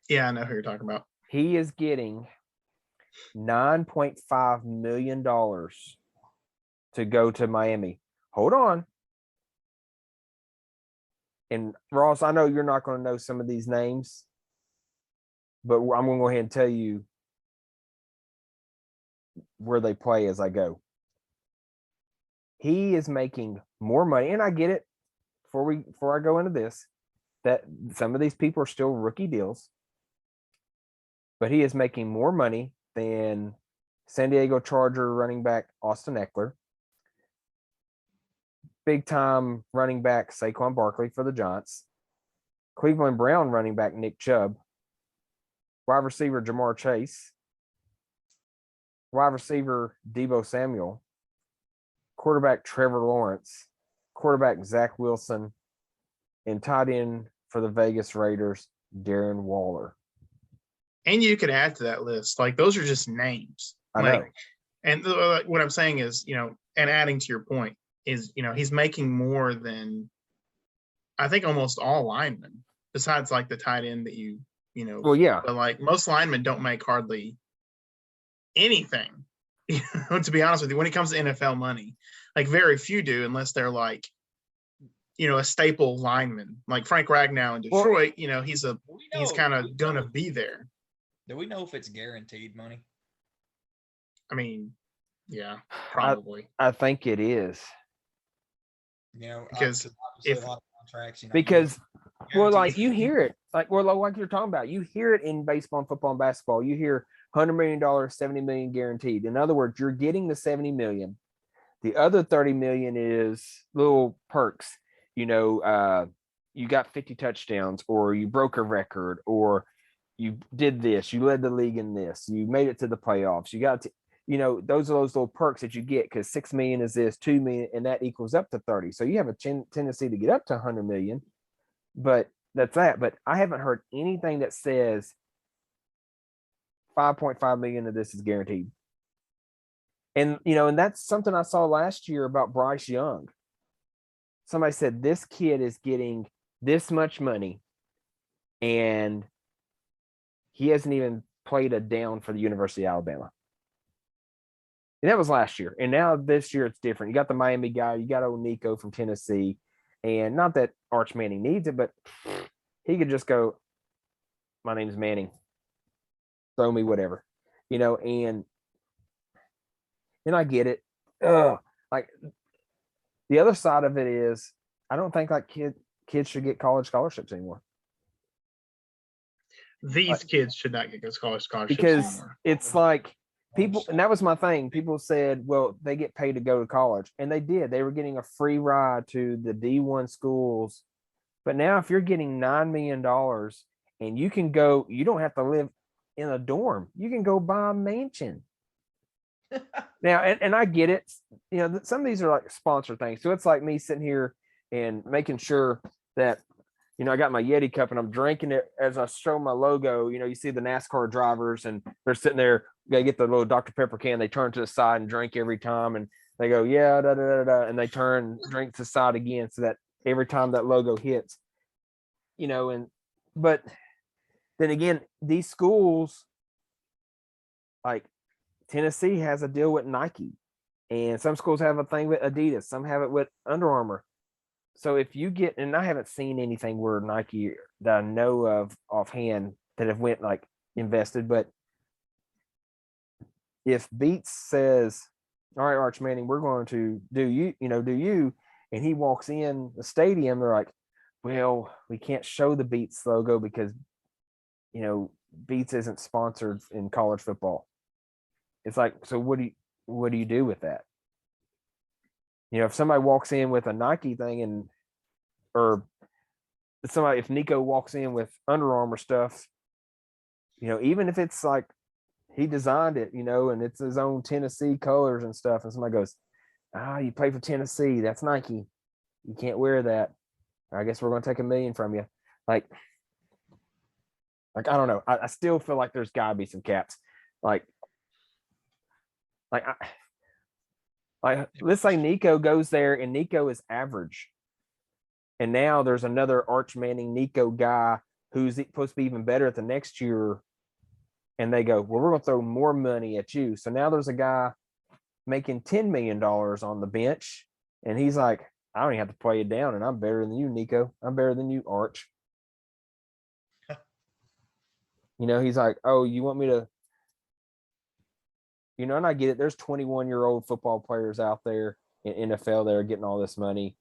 Yeah, I know who you're talking about. He is getting $9.5 million to go to Miami. Hold on. And Ross, I know you're not going to know some of these names, but I'm going to go ahead and tell you where they play as I go. He is making more money, and I get it. Before I go into this, that some of these people are still rookie deals, but he is making more money than San Diego Charger running back Austin Eckler, big time running back Saquon Barkley for the Giants, Cleveland Brown running back Nick Chubb, wide receiver Jamar Chase, wide receiver Deebo Samuel, quarterback Trevor Lawrence, quarterback Zach Wilson, and tight end for the Vegas Raiders Darren Waller. And you could add to that list. Like, those are just names. I know. And what I'm saying is, and adding to your point is, he's making more than, I think, almost all linemen, besides like the tight end that you Well, yeah. But like most linemen don't make hardly anything. To be honest with you, when it comes to NFL money, like very few do, unless they're like, a staple lineman, like Frank Ragnow in Detroit. He's kind of gonna be there. Do we know if it's guaranteed money? I mean, yeah, probably. I think it is. Because if a lot of contracts, because well, like you hear it, like you're talking about, you hear it in baseball and football and basketball. You hear $100 million, $70 million guaranteed. In other words, you're getting the 70 million. The other 30 million is little perks. You got 50 touchdowns, or you broke a record, or you did this, you led the league in this, you made it to the playoffs. You got to, those are those little perks that you get, because 6 million is this, 2 million, and that equals up to 30. So you have a tendency to get up to 100 million, but that's that. But I haven't heard anything that says 5.5 million of this is guaranteed. And, and that's something I saw last year about Bryce Young. Somebody said this kid is getting this much money, and he hasn't even played a down for the University of Alabama. And that was last year. And now this year it's different. You got the Miami guy, you got old Nico from Tennessee. And not that Arch Manning needs it, but he could just go, my name's Manning. Throw me whatever. And I get it. Like the other side of it is, I don't think like kids should get college scholarships anymore. These kids should not get college scholarships because anymore. It's like people, and that was my thing. People said, well, they get paid to go to college, and they did. They were getting a free ride to the D1 schools. But now if you're getting $9 million and you can go, you don't have to live in a dorm. You can go buy a mansion. Now, and I get it. Some of these are like sponsor things. So it's like me sitting here and making sure that, I got my Yeti cup and I'm drinking it as I show my logo. You see the NASCAR drivers and they're sitting there, they get the little Dr. Pepper can, they turn to the side and drink every time. And they go, yeah, da, da, da, da, and they turn, drink to the side again. So that every time that logo hits, but then again, these schools, like Tennessee has a deal with Nike, and some schools have a thing with Adidas, some have it with Under Armour. So if you get, and I haven't seen anything where Nike that I know of offhand that have went like invested, but if Beats says, all right, Arch Manning, we're going to do you, and he walks in the stadium, they're like, well, we can't show the Beats logo because, Beats isn't sponsored in college football. It's like, so what do you do with that? If somebody walks in with a Nike thing if Nico walks in with Under Armour stuff, even if it's like he designed it, and it's his own Tennessee colors and stuff, and somebody goes, you play for Tennessee, that's Nike, you can't wear that, I guess we're going to take $1 million from you. Like I don't know. I still feel like there's gotta be some caps. Like let's say Nico goes there and Nico is average, and now there's another Arch Manning Nico guy who's supposed to be even better at the next year, and they go, well, we're going to throw more money at you. So now there's a guy making $10 million on the bench, and he's like, I don't even have to play it down, and I'm better than you, Nico. I'm better than you, Arch. He's like, oh, you want me to, and I get it. There's 21-year-old football players out there in NFL that are getting all this money,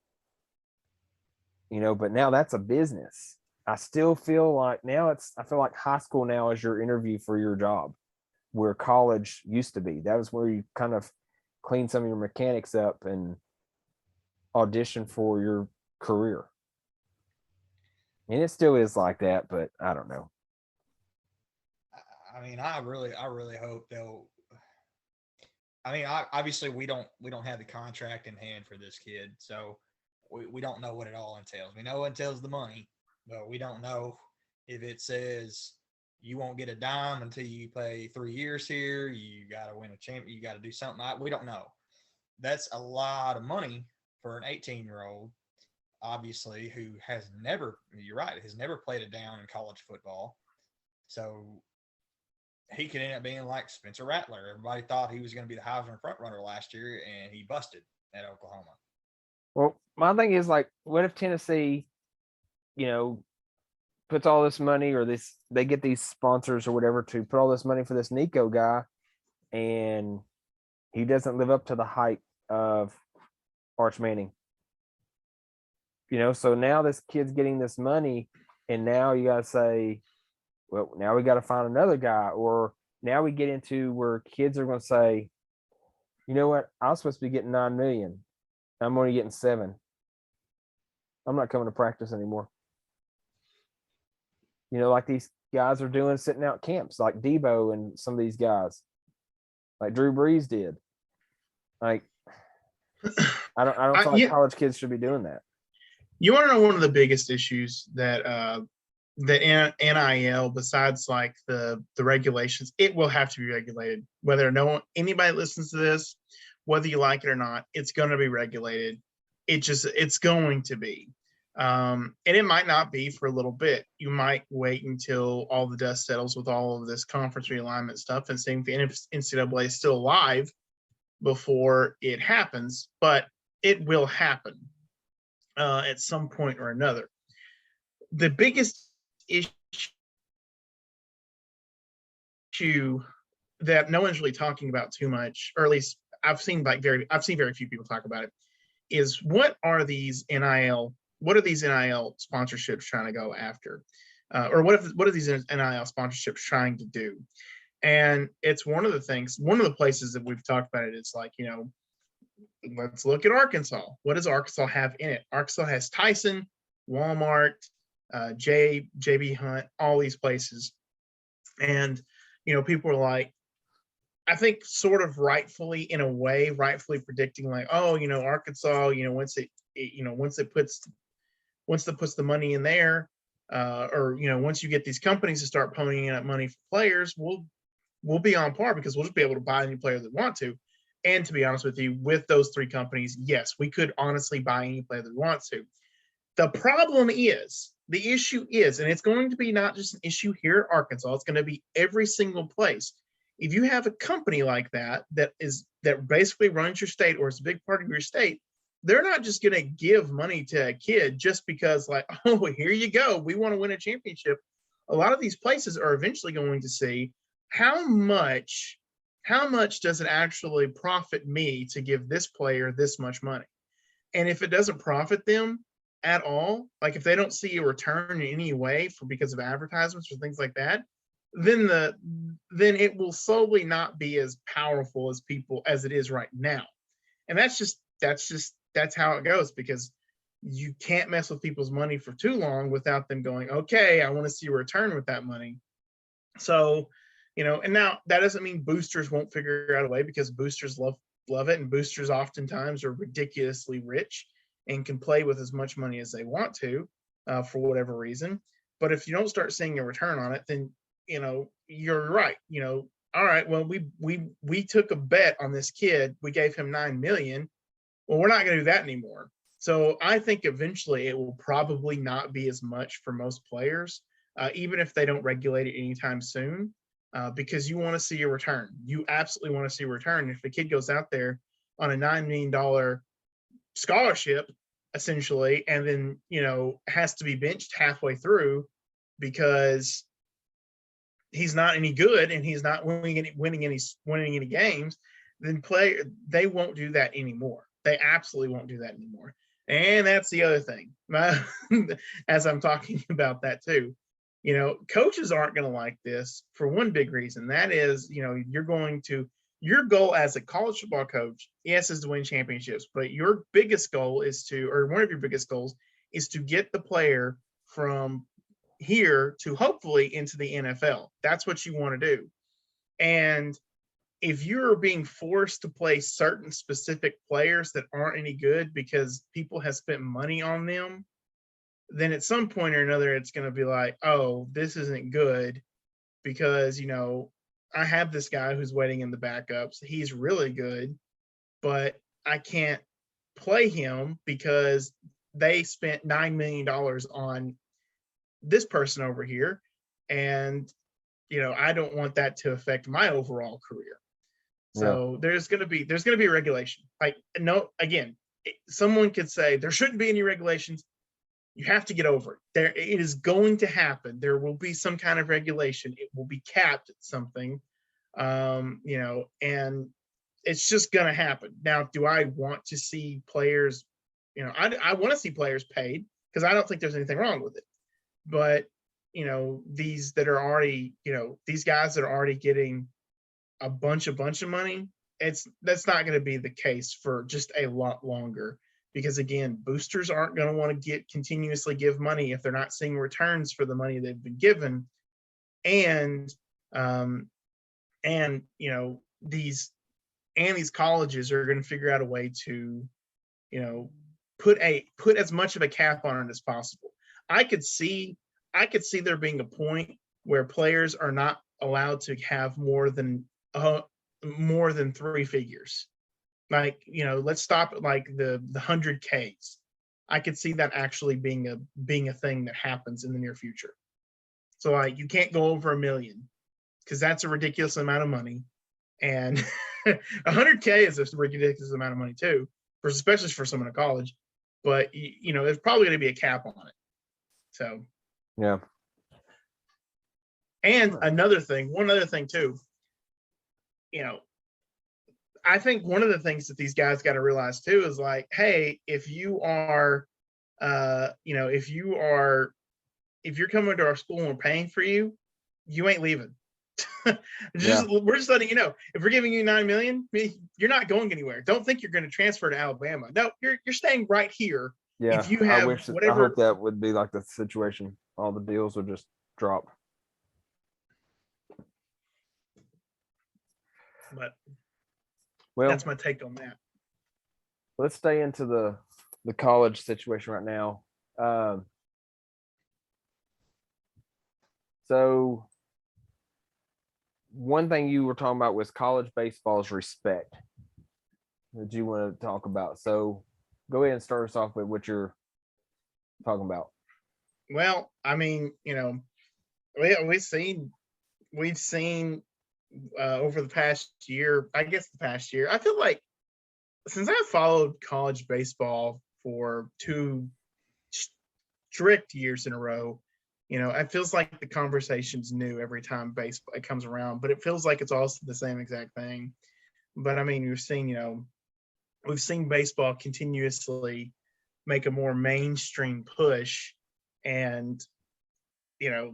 but now that's a business. I still feel like I feel like high school now is your interview for your job, where college used to be. That was where you kind of clean some of your mechanics up and audition for your career. And it still is like that, but I don't know. I mean, I really hope they'll. I mean, obviously we don't have the contract in hand for this kid, so we don't know what it all entails. We know it entails the money, but we don't know if it says you won't get a dime until you play 3 years here. You got to win a champion. You got to do something. We don't know. That's a lot of money for an 18-year-old, obviously, who has never. You're right. Has never played it down in college football. So he could end up being like Spencer Rattler. Everybody thought he was going to be the Heisman front runner last year, and he busted at Oklahoma. Well, my thing is like, what if Tennessee, puts all this money, or they get these sponsors or whatever to put all this money for this Nico guy, and he doesn't live up to the hype of Arch Manning. So now this kid's getting this money, and now you got to say, well, now we got to find another guy, or now we get into where kids are going to say, you know what, I was supposed to be getting 9 million. I'm only getting 7. I'm not coming to practice anymore. Like these guys are doing, sitting out camps, like Debo and some of these guys, like Drew Brees did. Like, I don't feel like college kids should be doing that. You want to know one of the biggest issues that the NIL, besides like the regulations, it will have to be regulated. Whether anybody listens to this, whether you like it or not, it's going to be regulated. It's going to be. And it might not be for a little bit. You might wait until all the dust settles with all of this conference realignment stuff and seeing if the NCAA is still alive before it happens, but it will happen at some point or another. The biggest issue that no one's really talking about too much, or at least I've seen very few people talk about it, is what are these NIL sponsorships trying to go after? Or what are these NIL sponsorships trying to do? And it's one of the places that we've talked about it. It's like, let's look at Arkansas. What does Arkansas have in it? Arkansas has Tyson, Walmart, JB Hunt, all these places. And, people are like, I think sort of rightfully predicting like, Arkansas, once it puts the money in there, or once you get these companies to start ponying up money for players, we'll be on par because we'll just be able to buy any player that we want to. And to be honest with you, with those 3 companies, yes, we could honestly buy any player that we want to. The issue is, and it's going to be not just an issue here at Arkansas, it's going to be every single place. If you have a company like that basically runs your state or is a big part of your state, they're not just going to give money to a kid just because like, oh, here you go, we want to win a championship. A lot of these places are eventually going to see how much does it actually profit me to give this player this much money? And if it doesn't profit them at all, like if they don't see a return in any way because of advertisements or things like that, then it will slowly not be as powerful as it is right now. And that's how it goes, because you can't mess with people's money for too long without them going, okay, I want to see a return with that money. So, and now that doesn't mean boosters won't figure out a way, because boosters love it. And boosters oftentimes are ridiculously rich and can play with as much money as they want to, for whatever reason. But if you don't start seeing a return on it, then, you're right. All right, well, we took a bet on this kid. We gave him 9 million. Well, we're not going to do that anymore. So I think eventually it will probably not be as much for most players, even if they don't regulate it anytime soon, because you want to see a return. You absolutely want to see a return. If the kid goes out there on a $9 million scholarship, essentially, and then, has to be benched halfway through because he's not any good and he's not winning any games, then they won't do that anymore. They absolutely won't do that anymore. And that's the other thing, as I'm talking about that too. Coaches aren't going to like this for one big reason. That is, your goal as a college football coach, yes, is to win championships, but your biggest goal one of your biggest goals is to get the player from here to hopefully into the NFL. That's what you want to do. And if you're being forced to play certain specific players that aren't any good because people have spent money on them, then at some point or another, it's going to be like, oh, this isn't good because, I have this guy who's waiting in the backups. He's really good, but I can't play him because they spent $9 million on this person over here. And I don't want that to affect my overall career. Yeah. So there's going to be regulation. Like, no, again, someone could say there shouldn't be any regulations. You have to get over it. It is going to happen. There will be some kind of regulation. It will be capped at something, and it's just going to happen. Now, do I want to see players? I want to see players paid because I don't think there's anything wrong with it. But these that are already, these guys that are already getting a bunch of money, that's not going to be the case for just a lot longer. Because again, boosters aren't going to want to continuously give money if they're not seeing returns for the money they've been given, and these colleges are going to figure out a way to put as much of a cap on it as possible. I could see there being a point where players are not allowed to have more than 3 figures. Like, let's stop at like the 100Ks. I could see that actually being a thing that happens in the near future. So like, you can't go over $1 million because that's a ridiculous amount of money, and 100K is a ridiculous amount of money too, especially for someone in college. But there's probably going to be a cap on it. So Yeah. And one other thing too. I think one of the things that these guys got to realize too is like, hey, if you're coming to our school and we're paying for you, you ain't leaving. We're just letting you know, if we're giving you $9 million, you're not going anywhere. Don't think you're going to transfer to Alabama. No, you're staying right here. Yeah. If you have I hope that would be like the situation. All the deals would just drop. But well, that's my take on that. Let's stay into the college situation right now. So one thing you were talking about was college baseball's respect that you want to talk about. So go ahead and start us off with what you're talking about. Well, I mean, we've seen over the past year, I feel like since I've followed college baseball for 2 strict years in a row, it feels like the conversation's new every time baseball it comes around, but it feels like it's also the same exact thing. But I mean, we've seen baseball continuously make a more mainstream push, and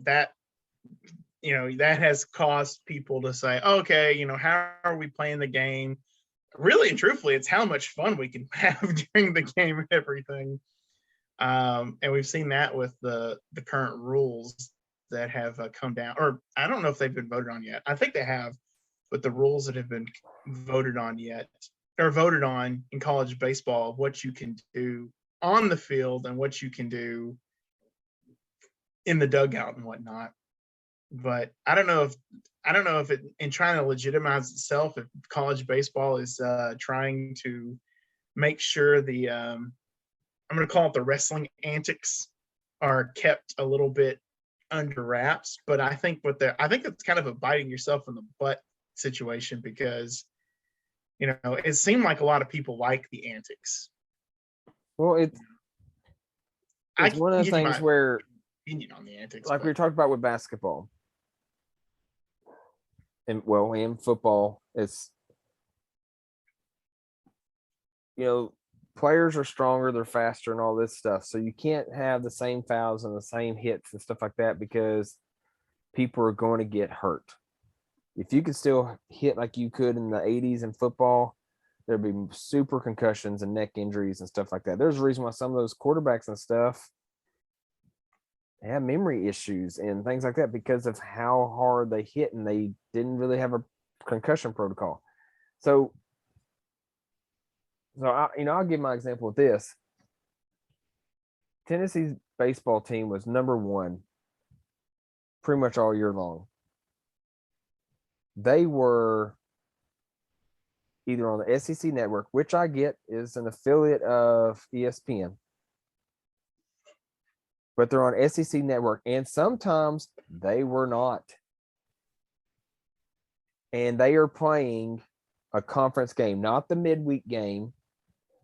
that has caused people to say, okay, how are we playing the game? Really and truthfully, it's how much fun we can have during the game and everything. And we've seen that with the current rules that have come down, or I don't know if they've been voted on yet. I think they have, but the rules that have been voted on in college baseball, what you can do on the field and what you can do in the dugout and whatnot. But I don't know if it, in trying to legitimize itself, if college baseball is trying to make sure I'm going to call it the wrestling antics are kept a little bit under wraps. But I think it's kind of a biting yourself in the butt situation, because it seemed like a lot of people like the antics. Well, it's one of the things where opinion on the antics, like we talked about with basketball. And in football, it's players are stronger, they're faster, and all this stuff. So you can't have the same fouls and the same hits and stuff like that, because people are going to get hurt. If you could still hit like you could in the 80s in football, there'd be super concussions and neck injuries and stuff like that. There's a reason why some of those quarterbacks and stuff, they have memory issues and things like that because of how hard they hit, and they didn't really have a concussion protocol. So I'll give my example with this. Tennessee's baseball team was number 1 pretty much all year long. They were either on the SEC network, which I get is an affiliate of ESPN, but they're on SEC network, and sometimes they were not. and they are playing a conference game, not the midweek game,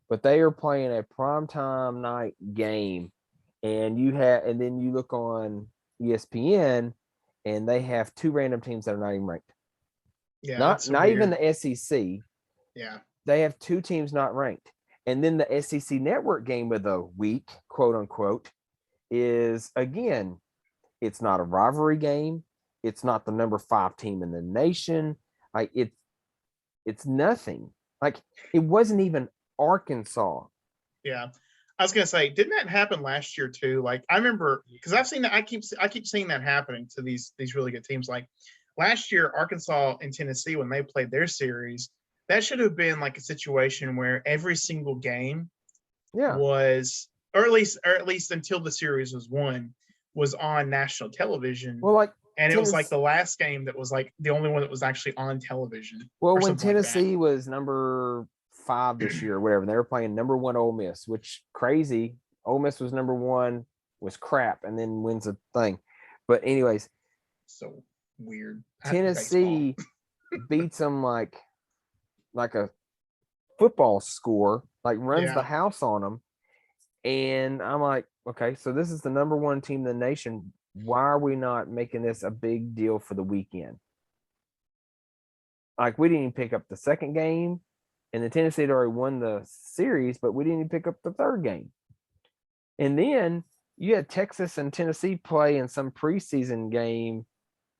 but they are playing a primetime night game. And then you look on ESPN, and they have two random teams that are not even ranked. Yeah, Not even the SEC. Yeah, They have two teams not ranked. And then the SEC network game of the week, quote unquote, is again, it's not a rivalry game. It's not the number 5 team in the nation. Like it's nothing. Like it wasn't even Arkansas. yeah. I was gonna say, didn't that happen last year too? Like I remember because I've seen that. I keep seeing that happening to these really good teams. Like last year, Arkansas and Tennessee when they played their series, that should have been like a situation where every single game Yeah. was, or at least until the series was won, was on national television. Well, like and it was like the last game that was like the only one that was actually on television. Well, when Tennessee was number 5 this year, or whatever, they were playing number 1 Ole Miss, which crazy. Ole Miss was number 1, was crap, and then wins a thing. But anyways, so weird. Tennessee beats them like a football score, like runs the house on them. And I'm like, okay, so this is the number 1 team in the nation. Why are we not making this a big deal for the weekend? Like we didn't even pick up the second game, and the Tennessee had already won the series, but we didn't even pick up the third game. And then you had Texas and Tennessee play in some preseason game,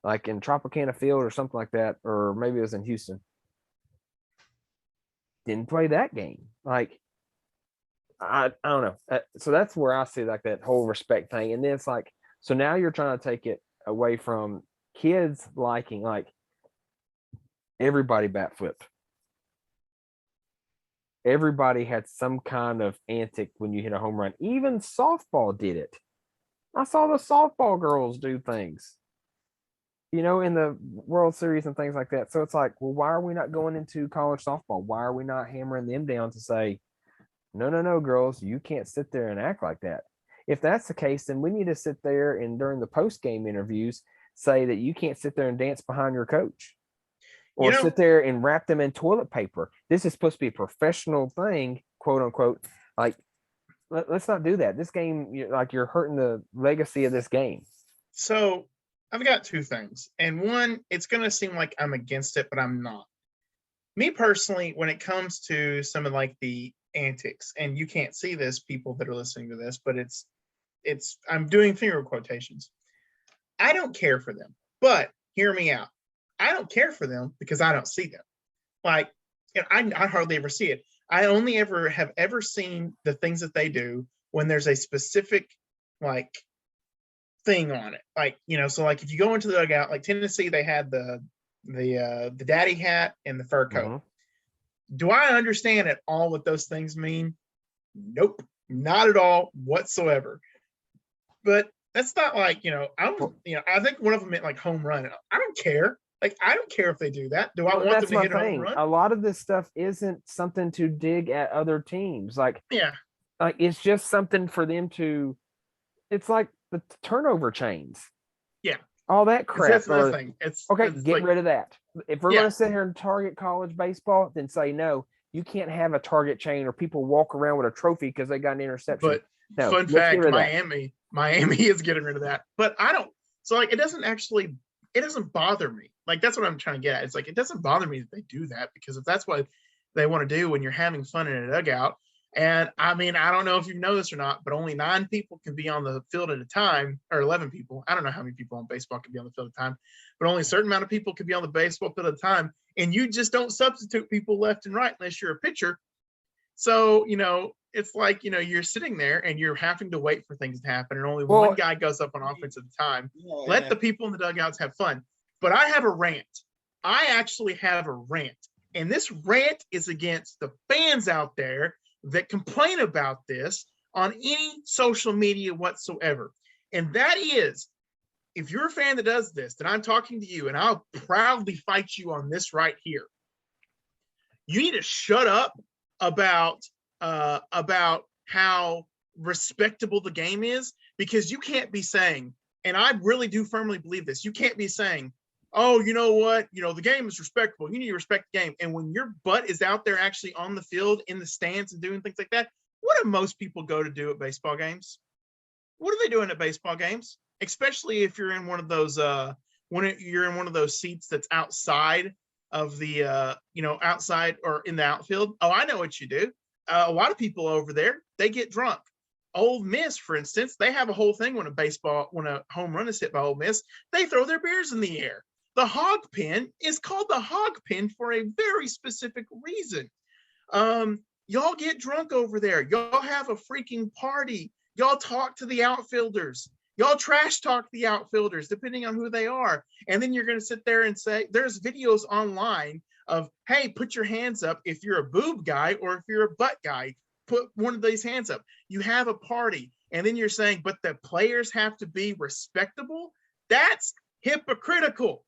like in Tropicana Field or something like that, or maybe it was in Houston. Didn't play that game. Like I don't know. So that's where I see like that whole respect thing. And then it's like, so now you're trying to take it away from kids liking, like everybody bat flipped. Everybody had some kind of antic when you hit a home run. Even softball did it. I saw the softball girls do things, in the World Series and things like that. So it's like, well, why are we not going into college softball? Why are we not hammering them down to say, no, girls, you can't sit there and act like that? If that's the case, then we need to sit there and during the post-game interviews say that you can't sit there and dance behind your coach or sit there and wrap them in toilet paper. This is supposed to be a professional thing, quote unquote. Like, let's not do that. This game, you're hurting the legacy of this game. So I've got 2 things. And one, it's going to seem like I'm against it, but I'm not. Me personally, when it comes to some of like the antics, and you can't see this, people that are listening to this, but it's I'm doing finger quotations. I don't care for them, but hear me out. I don't care for them because I don't see them. Like, I hardly ever see it. I only have ever seen the things that they do when there's a specific like thing on it. Like, so like if you go into the dugout, like Tennessee, they had the daddy hat and the fur coat. Mm-hmm. Do I understand at all what those things mean? Nope, not at all whatsoever. But that's not like, I think one of them meant like home run. I don't care. Like, I don't care if they do that. Do I want them to hit a home run? A lot of this stuff isn't something to dig at other teams. Like, yeah, like it's just something for them to. It's like the turnover chains. Yeah, all that crap. That's another thing. It's get rid of that. If we're going to sit here and target college baseball, then say no. You can't have a target chain or people walk around with a trophy because they got an interception. But no, fun fact, Miami is getting rid of that. But I don't. So like, it doesn't bother me. Like, that's what I'm trying to get at. It's like, it doesn't bother me that they do that, because if that's what they want to do when you're having fun in a dugout. And I mean, I don't know if you know this or not, but only 9 people can be on the field at a time, or 11 people. I don't know how many people on baseball can be on the field at a time, but only a certain amount of people can be on the baseball field at a time. And you just don't substitute people left and right unless you're a pitcher. So, it's like, you're sitting there and you're having to wait for things to happen. And only one guy goes up on offense at a time. Let the people in the dugouts have fun. But I have a rant. I actually have a rant. And this rant is against the fans out there that complain about this on any social media whatsoever. And that is, if you're a fan that does this, then I'm talking to you, and I'll proudly fight you on this right here. You need to shut up about how respectable the game is, because you can't be saying, and I really do firmly believe this, you can't be saying, oh, you know what? The game is respectable. You need to respect the game. And when your butt is out there actually on the field, in the stands and doing things like that, what do most people go to do at baseball games? What are they doing at baseball games? Especially if you're in one of those you're in one of those seats that's outside of the outside or in the outfield. Oh, I know what you do. A lot of people over there, they get drunk. Ole Miss, for instance, they have a whole thing when a home run is hit by Ole Miss, they throw their beers in the air. The hog pen is called the hog pen for a very specific reason. Y'all get drunk over there. Y'all have a freaking party. Y'all talk to the outfielders. Y'all trash talk the outfielders, depending on who they are. And then you're going to sit there and say, there's videos online of, hey, put your hands up if you're a boob guy or if you're a butt guy. Put one of these hands up. You have a party. And then you're saying, but the players have to be respectable. That's hypocritical.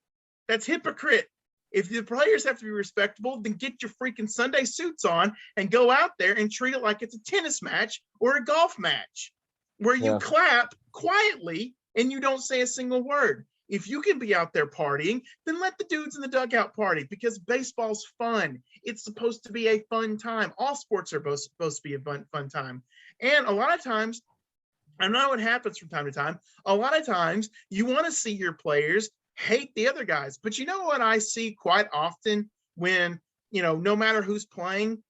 That's hypocrite. If the players have to be respectable, then get your freaking Sunday suits on and go out there and treat it like it's a tennis match or a golf match where you clap quietly and you don't say a single word. If you can be out there partying, then let the dudes in the dugout party, because baseball's fun. It's supposed to be a fun time. All sports are supposed to be a fun time. And a lot of times, I know what happens from time to time. A lot of times you want to see your players hate the other guys. But you know what I see quite often when, no matter who's playing,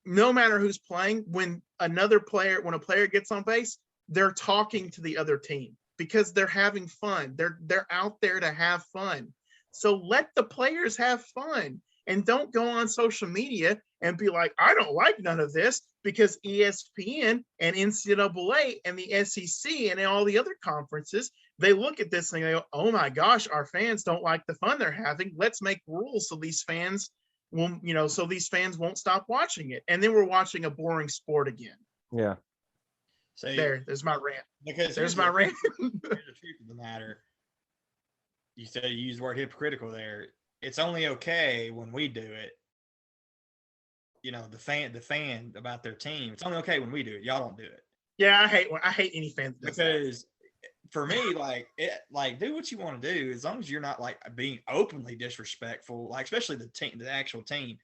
when a player gets on base, they're talking to the other team because they're having fun. They're out there to have fun. So let the players have fun and don't go on social media and be like, I don't like none of this, because ESPN and NCAA and the SEC and all the other conferences, they look at this and they go, oh my gosh, our fans don't like the fun they're having. Let's make rules so these fans won't stop watching it. And then we're watching a boring sport again. Yeah. So there's my rant. Because there's my rant. Here's the truth of the matter. You said you used the word hypocritical there. It's only okay when we do it. The fan about their team. It's only okay when we do it. Y'all don't do it. Yeah, I hate any fan that does because for me, do what you want to do, as long as you're not being openly disrespectful, especially the actual team.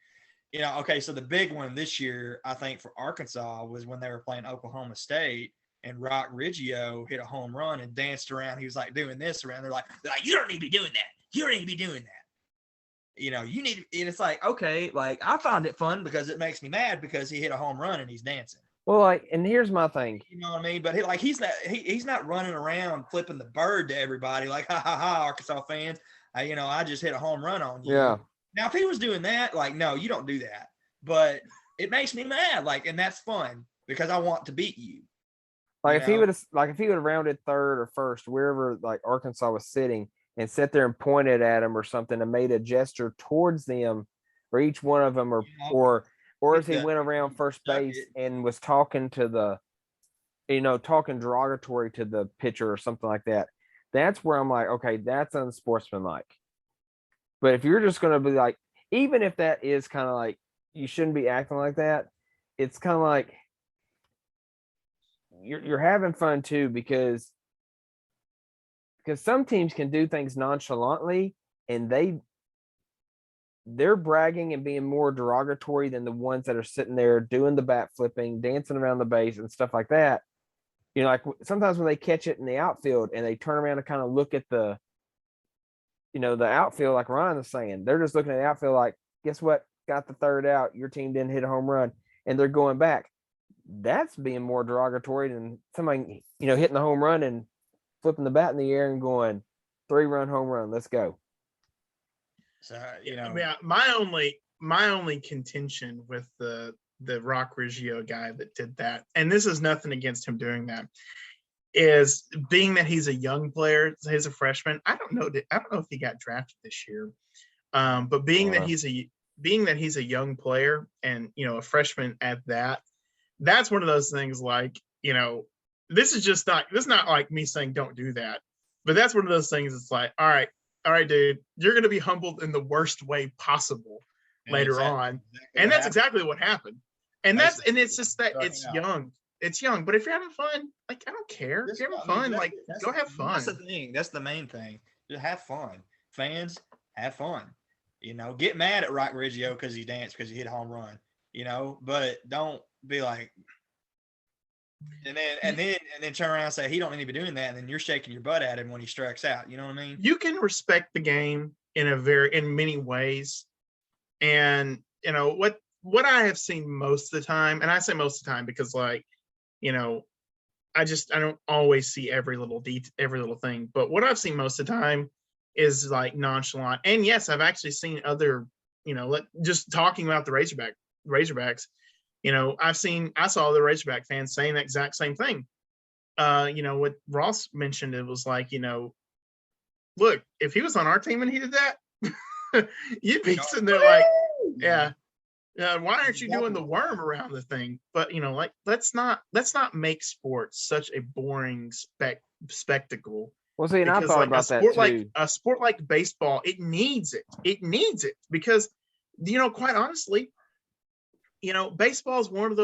Okay, so the big one this year, I think, for Arkansas was when they were playing Oklahoma State and Rock Riggio hit a home run and danced around. He was doing this around. They're like, you don't need to be doing that. You don't need to be doing that. You need, and it's okay, I find it fun because it makes me mad because he hit a home run and he's dancing. Well, and here's my thing. You know what I mean? But he's not running around flipping the bird to everybody ha ha ha, Arkansas fans. I just hit a home run on you. Yeah. Now, if he was doing that, no, you don't do that. But it makes me mad, and that's fun because I want to beat you. If he would have rounded third or first, wherever Arkansas was sitting, and sat there and pointed at him or something and made a gesture towards them, or each one of them, or if he went around first base and was talking to talking derogatory to the pitcher or something like that, that's where I'm like, okay, that's unsportsmanlike. But if you're just going to be even if that is kind of you shouldn't be acting like that, it's kind of you're having fun too, because some teams can do things nonchalantly and they're bragging and being more derogatory than the ones that are sitting there doing the bat flipping, dancing around the base and stuff like that. Sometimes when they catch it in the outfield and they turn around and kind of look at the outfield, like Ryan is saying, they're just looking at the outfield guess what? Got the third out. Your team didn't hit a home run, and they're going back. That's being more derogatory than somebody, hitting the home run and flipping the bat in the air and going 3-run home run. Let's go. So, yeah, my only contention with the Rock Riggio guy that did that, and this is nothing against him doing that, is being that he's a young player, he's a freshman. I don't know if he got drafted this year, but being that he's a young player and a freshman at that, that's one of those things this is not like me saying don't do that, but that's one of those things. It's all right, dude, you're going to be humbled in the worst way possible later on. And that's exactly what happened. And it's just that it's young. It's young, but if you're having fun, I don't care. If you're having fun, go have fun. That's the thing. That's the main thing. Just have fun. Fans, have fun. Get mad at Rock Riggio because he danced because he hit a home run. But don't be like, and then turn around and say he don't need to be doing that, and then you're shaking your butt at him when he strikes out. You know what I mean? You can respect the game in many ways, and what I have seen most of the time, and I say most of the time because I don't always see every little thing, but what I've seen most of the time is like nonchalant. And yes, I've actually seen other, just talking about the Razorbacks, I saw the Razorback fans saying the exact same thing. What Ross mentioned, it was like, look, if he was on our team and he did that, you'd be sitting there like, yeah. Why aren't you doing the worm around the thing? But let's not make sports such a boring spectacle. Well, see, and I Because thought about that too. A sport like baseball, it needs it. It needs it because, quite honestly, baseball is one of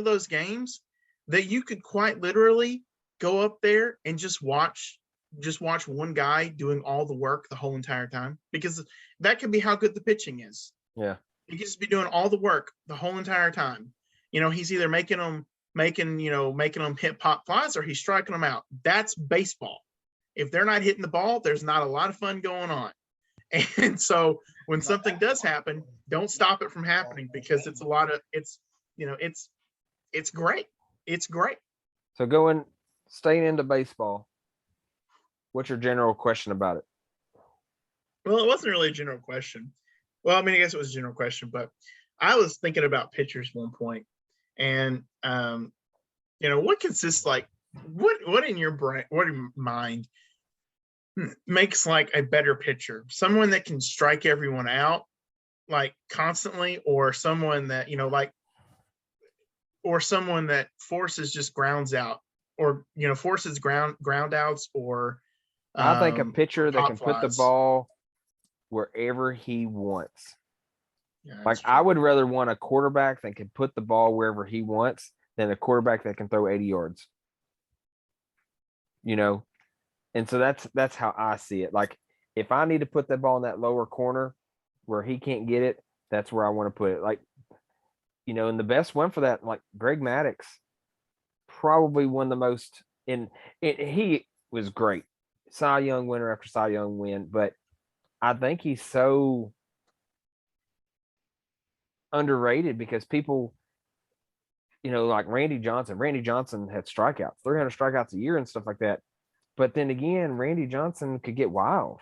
those games that you could quite literally go up there and just watch one guy doing all the work the whole entire time, because that could be how good the pitching is. Yeah. He could just be doing all the work the whole entire time. He's either making them hit pop flies or he's striking them out. That's baseball. If they're not hitting the ball, there's not a lot of fun going on. And so when something does happen, don't stop it from happening, because it's great. It's great. So staying into baseball, what's your general question about it? Well, it wasn't really a general question. Well, I mean, I guess it was a general question, but I was thinking about pitchers one point, and what consists what in your brain, what in your mind makes like a better pitcher? Someone that can strike everyone out like constantly, or someone that or someone that forces just grounds out, or forces ground outs, or I think a pitcher that can put the flies. ball wherever he wants. Yeah, Like, I would rather want a quarterback that can put the ball wherever he wants than a quarterback that can throw 80 yards. And so that's how I see it. Like, if I need to put that ball in that lower corner where he can't get it, that's where I want to put it. Like, and the best one for that, like Greg Maddux, probably won the most he was great. Cy Young winner after Cy Young win, but I think he's so underrated because people, like Randy Johnson. Randy Johnson had strikeouts, 300 strikeouts a year and stuff like that. But then again, Randy Johnson could get wild.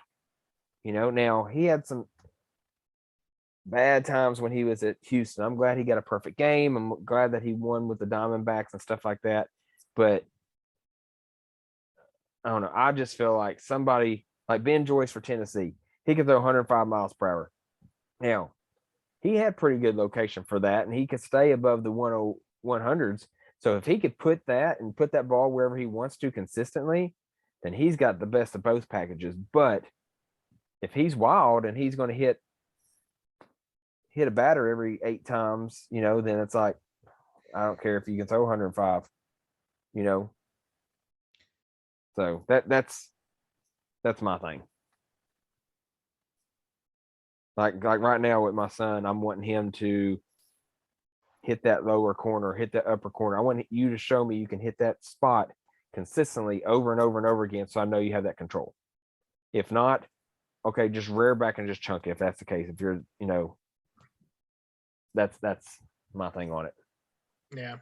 Now he had some bad times when he was at Houston. I'm glad he got a perfect game. I'm glad that he won with the Diamondbacks and stuff like that. But I don't know. I just feel like somebody like Ben Joyce for Tennessee, he could throw 105 miles per hour. Now, he had pretty good location for that, and he could stay above the 100s. So if he could put that ball wherever he wants to consistently, then he's got the best of both packages. But if he's wild and he's going to hit a batter every 8 times, then it's like, I don't care if you can throw 105, So that's my thing. Like right now with my son, I'm wanting him to hit that lower corner, hit that upper corner. I want you to show me you can hit that spot consistently over and over and over again, so I know you have that control. If not, okay, just rear back and just chunk it if that's the case. If you're, that's my thing on it. Yeah.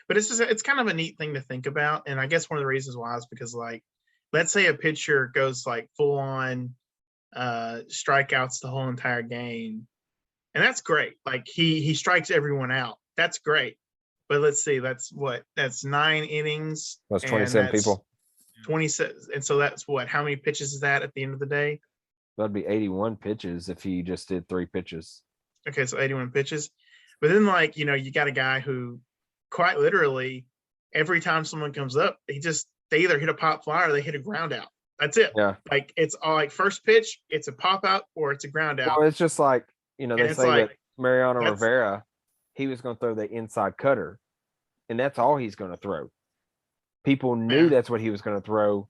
But it's kind of a neat thing to think about. And I guess one of the reasons why is because, like, let's say a pitcher goes like full on strikeouts the whole entire game. And that's great. Like he strikes everyone out. That's great. But let's see, that's 9 innings. That's 27 people. 27. And so that's how many pitches is that at the end of the day? That'd be 81 pitches if he just did 3 pitches. Okay, so 81 pitches. But then, like, you got a guy who quite literally every time someone comes up, they either hit a pop fly or they hit a ground out. That's it. Yeah. Like, it's all like first pitch, it's a pop out or it's a ground out. Well, it's just like, they say like, that Mariano Rivera, he was going to throw the inside cutter, and that's all he's going to throw. People knew that's what he was going to throw,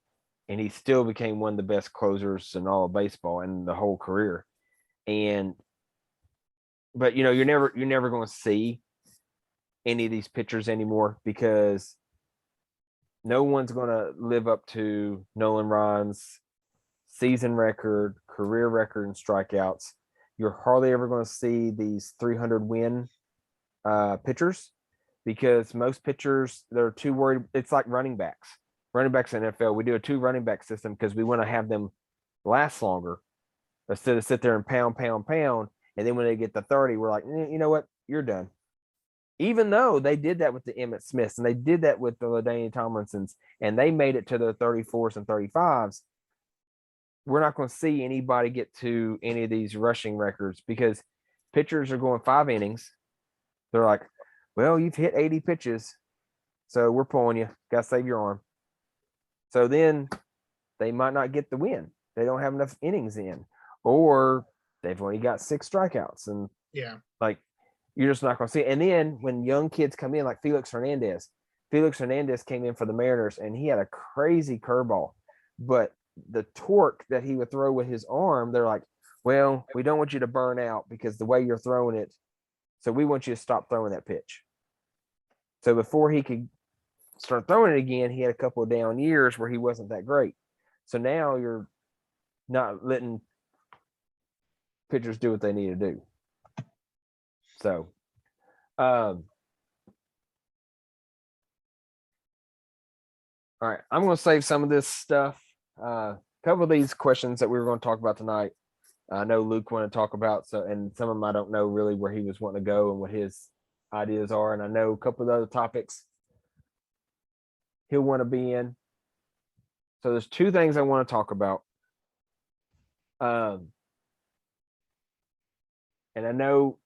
and he still became one of the best closers in all of baseball and the whole career. But you're never going to see any of these pitchers anymore because no one's going to live up to Nolan Ryan's season record, career record in strikeouts. You're hardly ever going to see these 300 win pitchers because most pitchers, they're too worried. It's like running backs in NFL. We do a 2 running back system because we want to have them last longer instead of sit there and pound. And then when they get to 30, we're like, you know what? You're done. Even though they did that with the Emmitt Smiths and they did that with the LaDainian Tomlinsons and they made it to their 34s and 35s, we're not going to see anybody get to any of these rushing records because pitchers are going 5 innings. They're like, well, you've hit 80 pitches, so we're pulling you. Got to save your arm. So then they might not get the win. They don't have enough innings in, or they've only got 6 strikeouts. And like, you're just not going to see it. And then when young kids come in, like Felix Hernandez came in for the Mariners and he had a crazy curveball, but the torque that he would throw with his arm, they're like, well, we don't want you to burn out because the way you're throwing it. So we want you to stop throwing that pitch. So before he could start throwing it again, he had a couple of down years where he wasn't that great. So now you're not letting pitchers do what they need to do. So, all right, I'm going to save some of this stuff. A couple of these questions that we were going to talk about tonight, I know Luke wanted to talk about, and some of them I don't know really where he was wanting to go and what his ideas are. And I know a couple of other topics he'll want to be in. So there's 2 things I want to talk about. And I know,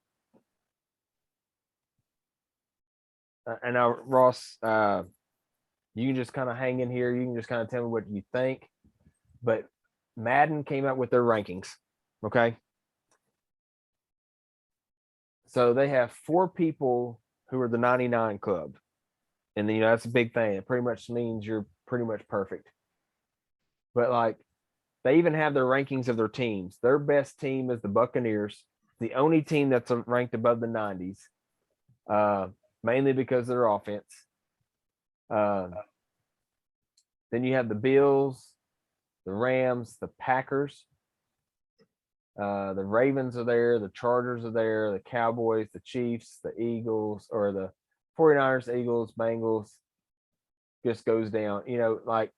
Ross, you can just kind of hang in here. You can just kind of tell me what you think. But Madden came out with their rankings. Okay. So they have 4 people who are the 99 club. And then, that's a big thing. It pretty much means you're pretty much perfect. But like, they even have their rankings of their teams. Their best team is the Buccaneers, the only team that's ranked above the 90s, mainly because of their offense. Then you have the Bills, the Rams, the Packers, the Ravens are there, the Chargers are there, the Cowboys, the Chiefs, the Eagles, or the 49ers, Eagles, Bengals, just goes down, like,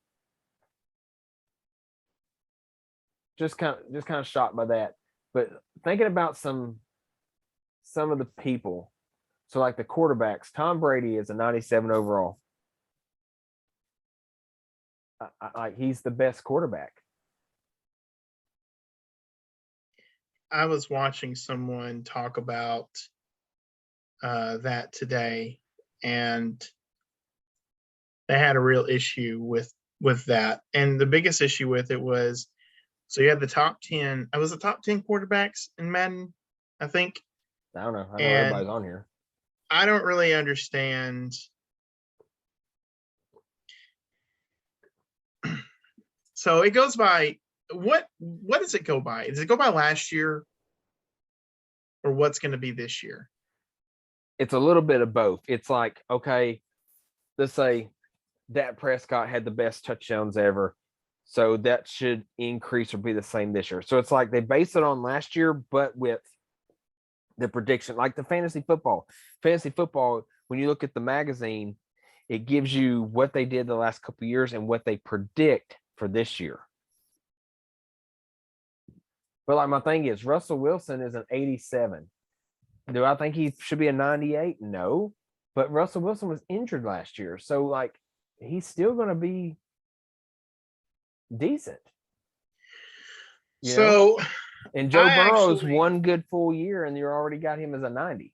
just kind of shocked by that. But thinking about some of the people, so like the quarterbacks, Tom Brady is a 97 overall. Like, he's the best quarterback. I was watching someone talk about that today, and they had a real issue with that. And the biggest issue with it was, so you had the top 10. I was the top 10 quarterbacks in Madden, I think. I don't know. I know everybody's on here. I don't really understand. So it goes by what does it go by? Does it go by last year or what's going to be this year? It's a little bit of both. It's like, okay, let's say Dak Prescott had the best touchdowns ever. So that should increase or be the same this year. So it's like they base it on last year, but with the prediction, like the fantasy football. Fantasy football, when you look at the magazine, it gives you what they did the last couple of years and what they predict for this year. But like, my thing is, Russell Wilson is an 87. Do I think he should be a 98? No. But Russell Wilson was injured last year. So like, he's still going to be decent. And Joe Burrow's one good full year, and you already got him as a 90.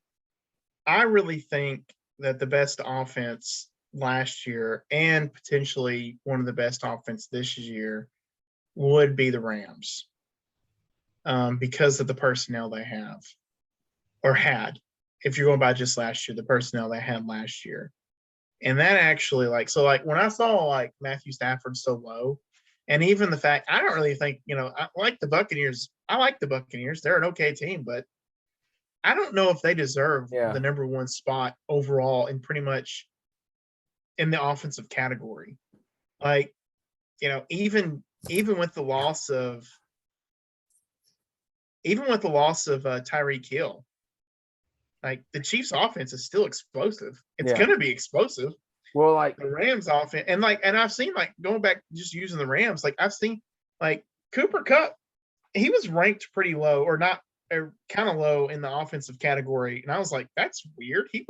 I really think that the best offense last year and potentially one of the best offense this year would be the Rams, because of the personnel they have or had. If you're going by just last year, the personnel they had last year. And that actually, like when I saw like Matthew Stafford so low, And even the fact, I don't really think, I like the Buccaneers. I like the Buccaneers. They're an okay team, but I don't know if they deserve Yeah. the number one spot overall in pretty much in the offensive category. Like, even with the loss of Tyreek Hill, like the Chiefs offense is still explosive. It's Yeah. going to be explosive. Well, like The Rams offense, and I've seen, like, going back just using the Rams, like I've seen, like, Cooper Kupp, he was ranked pretty low, or not, or kind of low in the offensive category, and I was like, that's weird. He's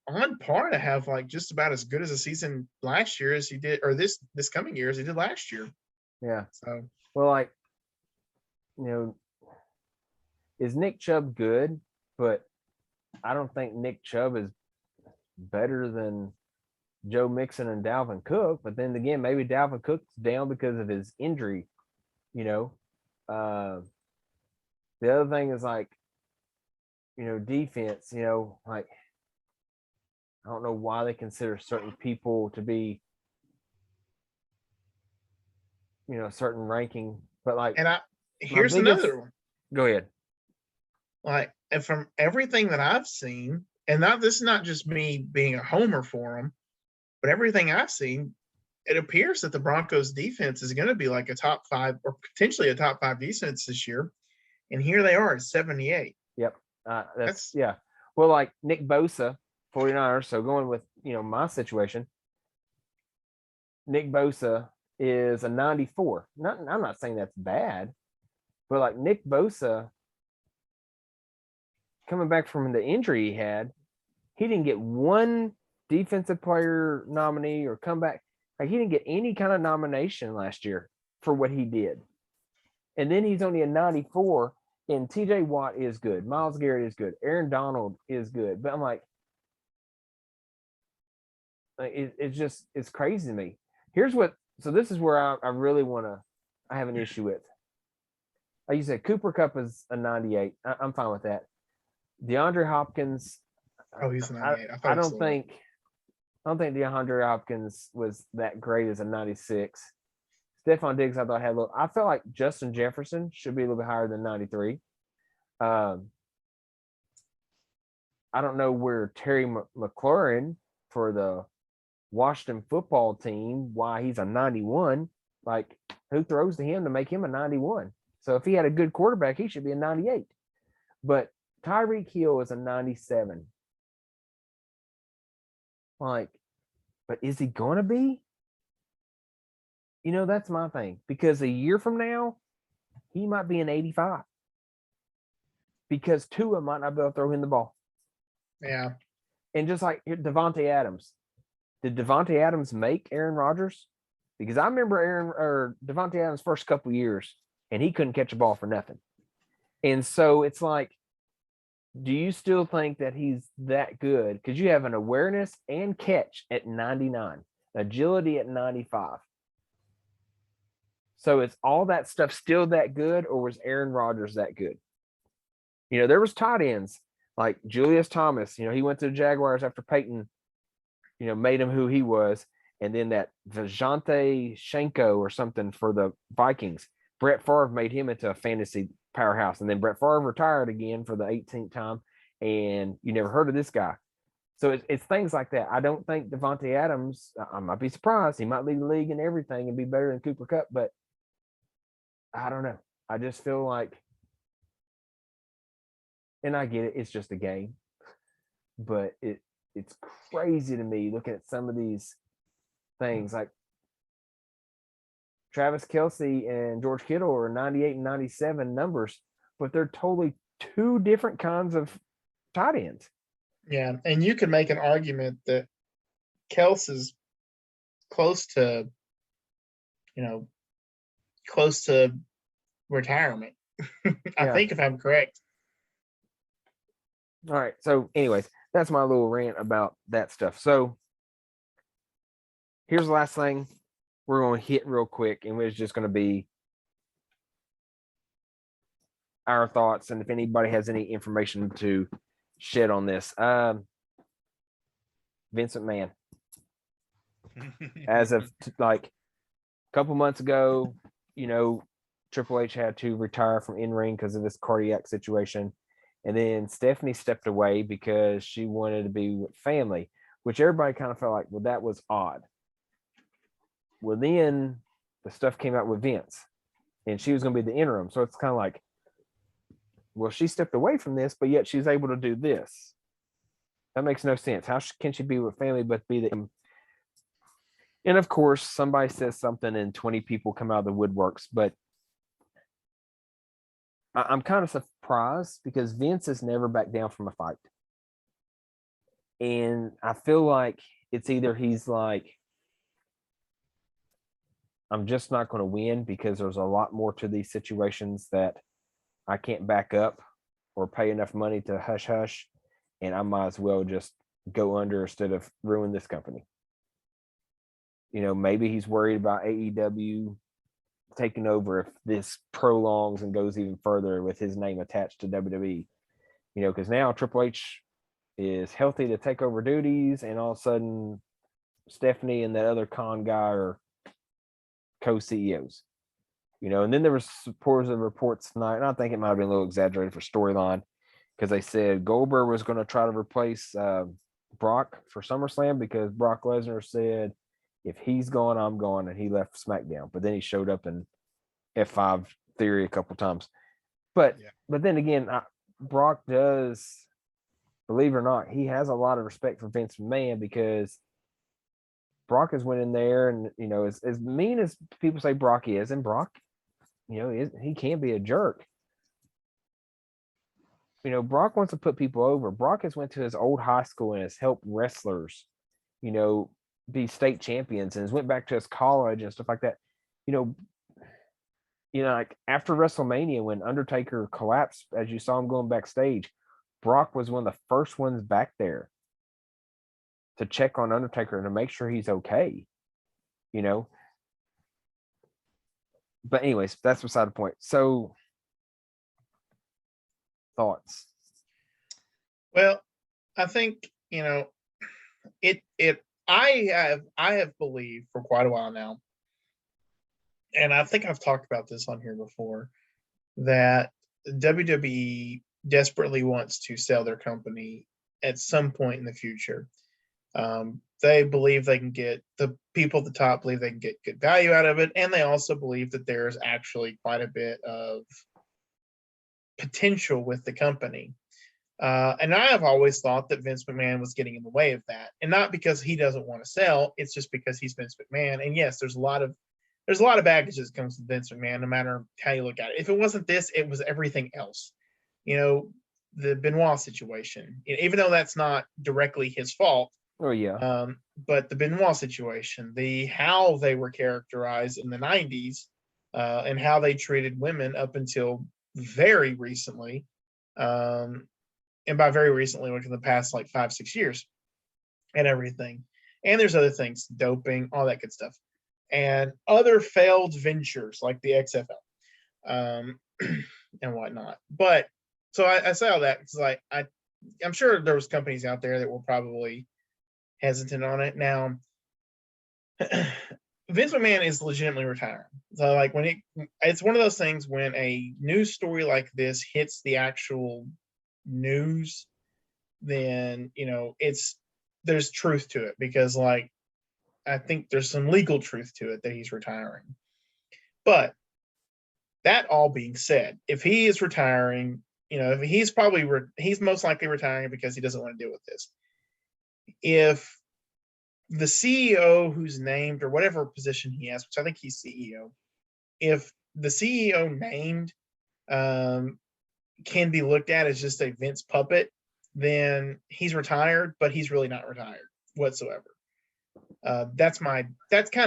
on par to have like just about as good as a season last year as he did, or this coming year as he did last year. yeah. So Well, like, is Nick Chubb good? But I don't think Nick Chubb is better than Joe Mixon and Dalvin Cook. But then again, maybe Dalvin Cook's down because of his injury. The other thing is, like, defense. Like, I don't know why they consider certain people to be, a certain ranking. But like, and here's another one. Go ahead. Like, and from everything that I've seen, and this is not just me being a homer for them, but everything I've seen, it appears that the Broncos defense is going to be like a top 5 or potentially a top 5 defense this year. And here they are at 78. Yep. Yeah. Well, like Nick Bosa, 49ers. So going with, my situation, Nick Bosa is a 94. I'm not saying that's bad, but like Nick Bosa coming back from the injury he didn't get one defensive player nominee or comeback. Like, he didn't get any kind of nomination last year for what he did. And then he's only a 94, and TJ Watt is good. Myles Garrett is good. Aaron Donald is good. But I'm like it's crazy to me. So this is where I really I have an issue with. Like you said, Cooper Kupp is a 98. I'm fine with that. DeAndre Hopkins. Oh, he's a 98. I don't think DeAndre Hopkins was that great as a 96. Stephon Diggs, I thought, I felt like Justin Jefferson should be a little bit higher than 93. I don't know where Terry McLaurin for the Washington football team, why he's a 91. Like, who throws to him to make him a 91? So if he had a good quarterback, he should be a 98. But Tyreek Hill is a 97. Like, but is he going to be? That's my thing. Because a year from now, he might be an 85. Because Tua might not be able to throw him the ball. Yeah. And just like Devontae Adams. Did Devontae Adams make Aaron Rodgers? Because I remember Devontae Adams' first couple of years, and he couldn't catch a ball for nothing. And so it's like, do you still think that he's that good? Because you have an awareness and catch at 99, agility at 95. So is all that stuff still that good, or was Aaron Rodgers that good? There was tight ends like Julius Thomas. He went to the Jaguars after Peyton, made him who he was. And then that Vajante Shenko or something for the Vikings. Brett Favre made him into a fantasy powerhouse. And then Brett Favre retired again for the 18th time. And you never heard of this guy. So it's things like that. I don't think Devontae Adams, I might be surprised. He might lead the league in everything and be better than Cooper Kupp. But I don't know. I just feel like, and I get it, it's just a game. But it's crazy to me looking at some of these things. Like Travis Kelce and George Kittle are 98 and 97 numbers, but they're totally two different kinds of tight ends. Yeah, and you could make an argument that Kels is close to retirement. I think, if I'm correct. All right. So anyways, that's my little rant about that stuff. So here's the last thing we're going to hit real quick, and it's just going to be our thoughts, and if anybody has any information to shed on this. Vince McMahon, as of couple months ago, Triple H had to retire from in-ring because of this cardiac situation. And then Stephanie stepped away because she wanted to be with family, which everybody kind of felt like, well, that was odd. Well, then the stuff came out with Vince, and she was going to be the interim. So it's kind of like, well, she stepped away from this, but yet she's able to do this. That makes no sense. How can she be with family but be the... And of course, somebody says something and 20 people come out of the woodworks, but I'm kind of surprised because Vince has never backed down from a fight. And I feel like it's either he's like, I'm just not going to win because there's a lot more to these situations that I can't back up or pay enough money to hush hush. And I might as well just go under instead of ruin this company. Maybe he's worried about AEW taking over if this prolongs and goes even further with his name attached to WWE. Because now Triple H is healthy to take over duties, and all of a sudden Stephanie and that other con guy are co-CEOs. And then there was supposed reports tonight, and I think it might have been a little exaggerated for storyline, because they said Goldberg was going to try to replace Brock for SummerSlam because Brock Lesnar said, if he's gone, I'm gone, and he left SmackDown. But then he showed up in F5 Theory a couple times. But then again, Brock does, believe it or not, he has a lot of respect for Vince McMahon because Brock has went in there and, as mean as people say Brock is, and Brock, he can be a jerk. Brock wants to put people over. Brock has went to his old high school and has helped wrestlers, be state champions, and has went back to his college and stuff like that. Like after WrestleMania, when Undertaker collapsed, as you saw him going backstage, Brock was one of the first ones back there to check on Undertaker and to make sure he's okay. But anyways, that's beside the point. So, thoughts? Well, I think I have believed for quite a while now, and I think I've talked about this on here before, that WWE desperately wants to sell their company at some point in the future. They believe they can get, the people at the top believe they can get good value out of it, and they also believe that there's actually quite a bit of potential with the company. And I have always thought that Vince McMahon was getting in the way of that, and not because he doesn't want to sell. It's just because he's Vince McMahon. And yes, there's a lot of baggage that comes with Vince McMahon, no matter how you look at it. If it wasn't this, it was everything else. The Benoit situation, even though that's not directly his fault. Oh yeah. But the Benoit situation, how they were characterized in the 90s, and how they treated women up until very recently. And by very recently, like in the past, like 5-6 years, and everything. And there's other things, doping, all that good stuff, and other failed ventures like the XFL, and whatnot. But so I say all that because I'm sure there was companies out there that were probably hesitant on it. Now, Vince McMahon is legitimately retiring. So it's one of those things when a news story like this hits the actual news, then there's truth to it, because I think there's some legal truth to it that he's retiring. But that all being said, if he is retiring, if he's most likely retiring because he doesn't want to deal with this. If the CEO who's named, or whatever position he has, which I think he's CEO, if the CEO named can be looked at as just a Vince puppet, then he's retired, but he's really not retired whatsoever. That's kind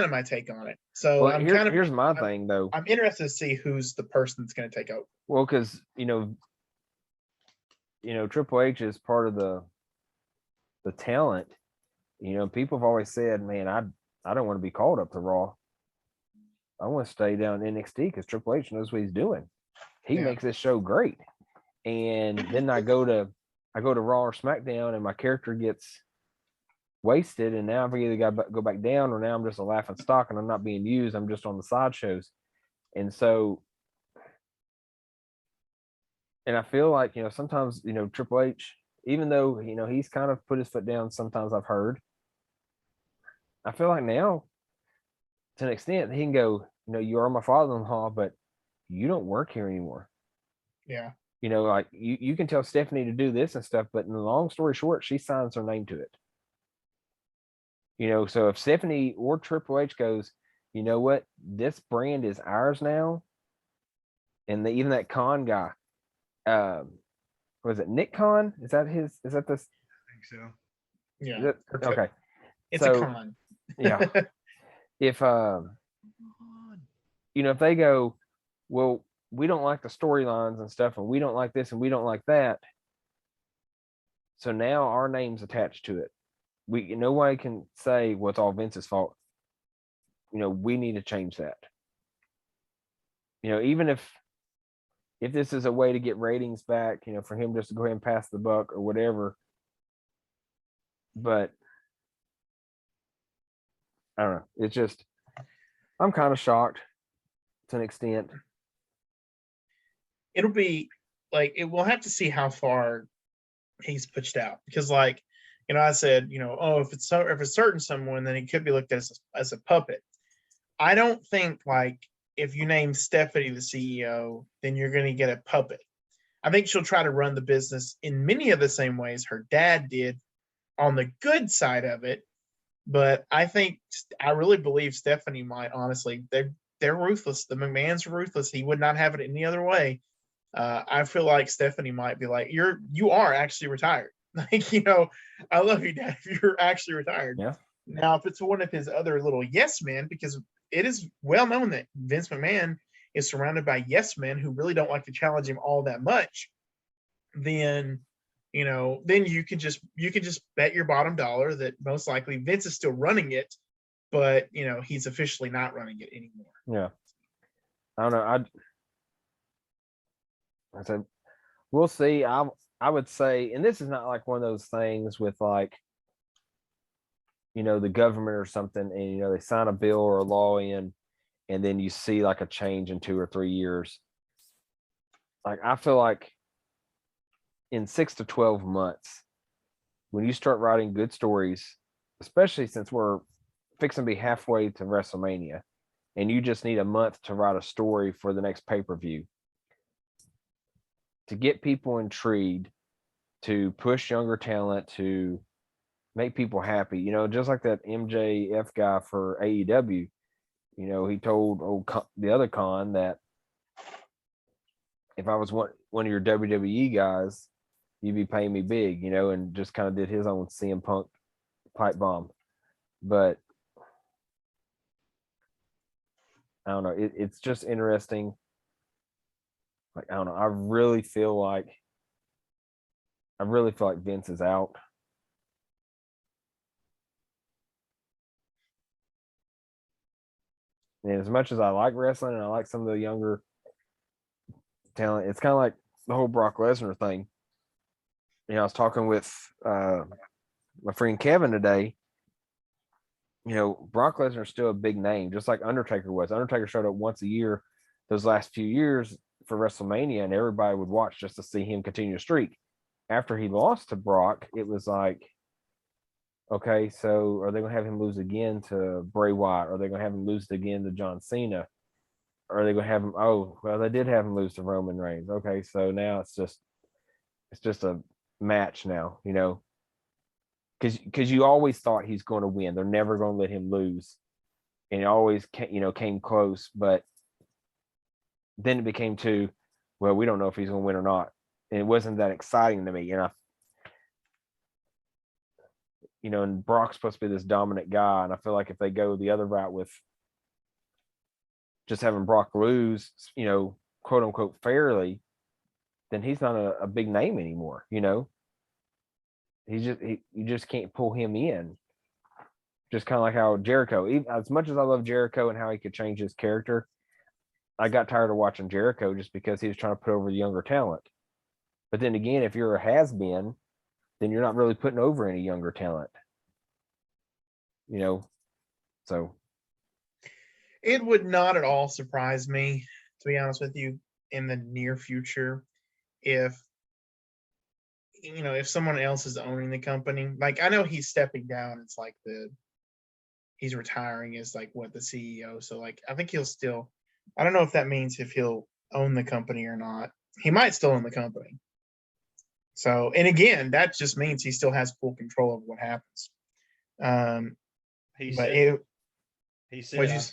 of my take on it. So here's my thing though. I'm interested to see who's the person that's going to take over. Well, because Triple H is part of the talent. People have always said, man, I don't want to be called up to Raw. I want to stay down in NXT because Triple H knows what he's doing. He makes this show great. And then I go to Raw or SmackDown, and my character gets, wasted, and now I've either got to go back down, or now I'm just a laughing stock and I'm not being used. I'm just on the sideshows. And so, and I feel like, sometimes, Triple H, even though, he's kind of put his foot down, sometimes I've heard, I feel like now, to an extent, he can go, you are my father-in-law, but you don't work here anymore. Yeah. Like you can tell Stephanie to do this and stuff, but in the long story short, she signs her name to it. So if Stephanie or Triple H goes, you know what, this brand is ours now, and even that Khan guy, was it Nick Khan? Is that this? I think so. Yeah. Okay. It's So, a con. Yeah. If if they go, well, we don't like the storylines and stuff, and we don't like this and we don't like that, so now our name's attached to it. Nobody can say, well, it's all Vince's fault. We need to change that. Even if this is a way to get ratings back, for him just to go ahead and pass the buck or whatever. But I don't know. It's just, I'm kind of shocked to an extent. It'll be like, we'll have to see how far he's pushed out, because like, I said, if it's certain someone, then he could be looked at as a puppet. I don't think, like, if you name Stephanie the CEO, then you're going to get a puppet. I think she'll try to run the business in many of the same ways her dad did, on the good side of it. But I really believe Stephanie might, honestly, they're ruthless. The McMahons are ruthless. He would not have it any other way. I feel like Stephanie might be like, you are actually retired. Like, I love you, Dad, if you're actually retired. Yeah. Now, if it's one of his other little yes men, because it is well known that Vince McMahon is surrounded by yes men who really don't like to challenge him all that much, then then you can just bet your bottom dollar that most likely Vince is still running it, but he's officially not running it anymore. Yeah. I don't know. I said, we'll see. I would say, and this is not like one of those things with like, the government or something, and they sign a bill or a law in, and then you see like a change in 2 or 3 years. Like, I feel like in 6 to 12 months, when you start writing good stories, especially since we're fixing to be halfway to WrestleMania, and you just need a month to write a story for the next pay-per-view, to get people intrigued, to push younger talent, to make people happy, just like that MJF guy for AEW, he told the other Con that if I was one of your WWE guys, you'd be paying me big, and just kind of did his own CM Punk pipe bomb. But I don't know. It's just interesting. Like, I don't know. I really feel like Vince is out. And as much as I like wrestling and I like some of the younger talent, it's kind of like the whole Brock Lesnar thing. I was talking with my friend Kevin today. Brock Lesnar is still a big name, just like Undertaker was. Undertaker showed up once a year those last few years for WrestleMania, and everybody would watch just to see him continue to streak. After he lost to Brock, it was like, okay, so are they going to have him lose again to Bray Wyatt? Are they going to have him lose again to John Cena? Or are they going to have him? Oh, well, they did have him lose to Roman Reigns. Okay, so now it's just a match now, because you always thought he's going to win. They're never going to let him lose, and it always came close. But then it became well, we don't know if he's going to win or not, and it wasn't that exciting to me. And Brock's supposed to be this dominant guy, and I feel like if they go the other route with just having Brock lose, quote unquote fairly, then he's not a big name anymore. You just can't pull him in. Just kind of like how Jericho, even as much as I love Jericho and how he could change his character, I got tired of watching Jericho just because he was trying to put over the younger talent. But then again, if you're a has-been, then you're not really putting over any younger talent. So It would not at all surprise me, to be honest with you, in the near future, if if someone else is owning the company. Like, I know he's stepping down. It's like he's retiring as like the CEO. So like I think he'll still. I don't know if that means if he'll own the company or not. He might still own the company. So, and again, that just means he still has full control of what happens. He But said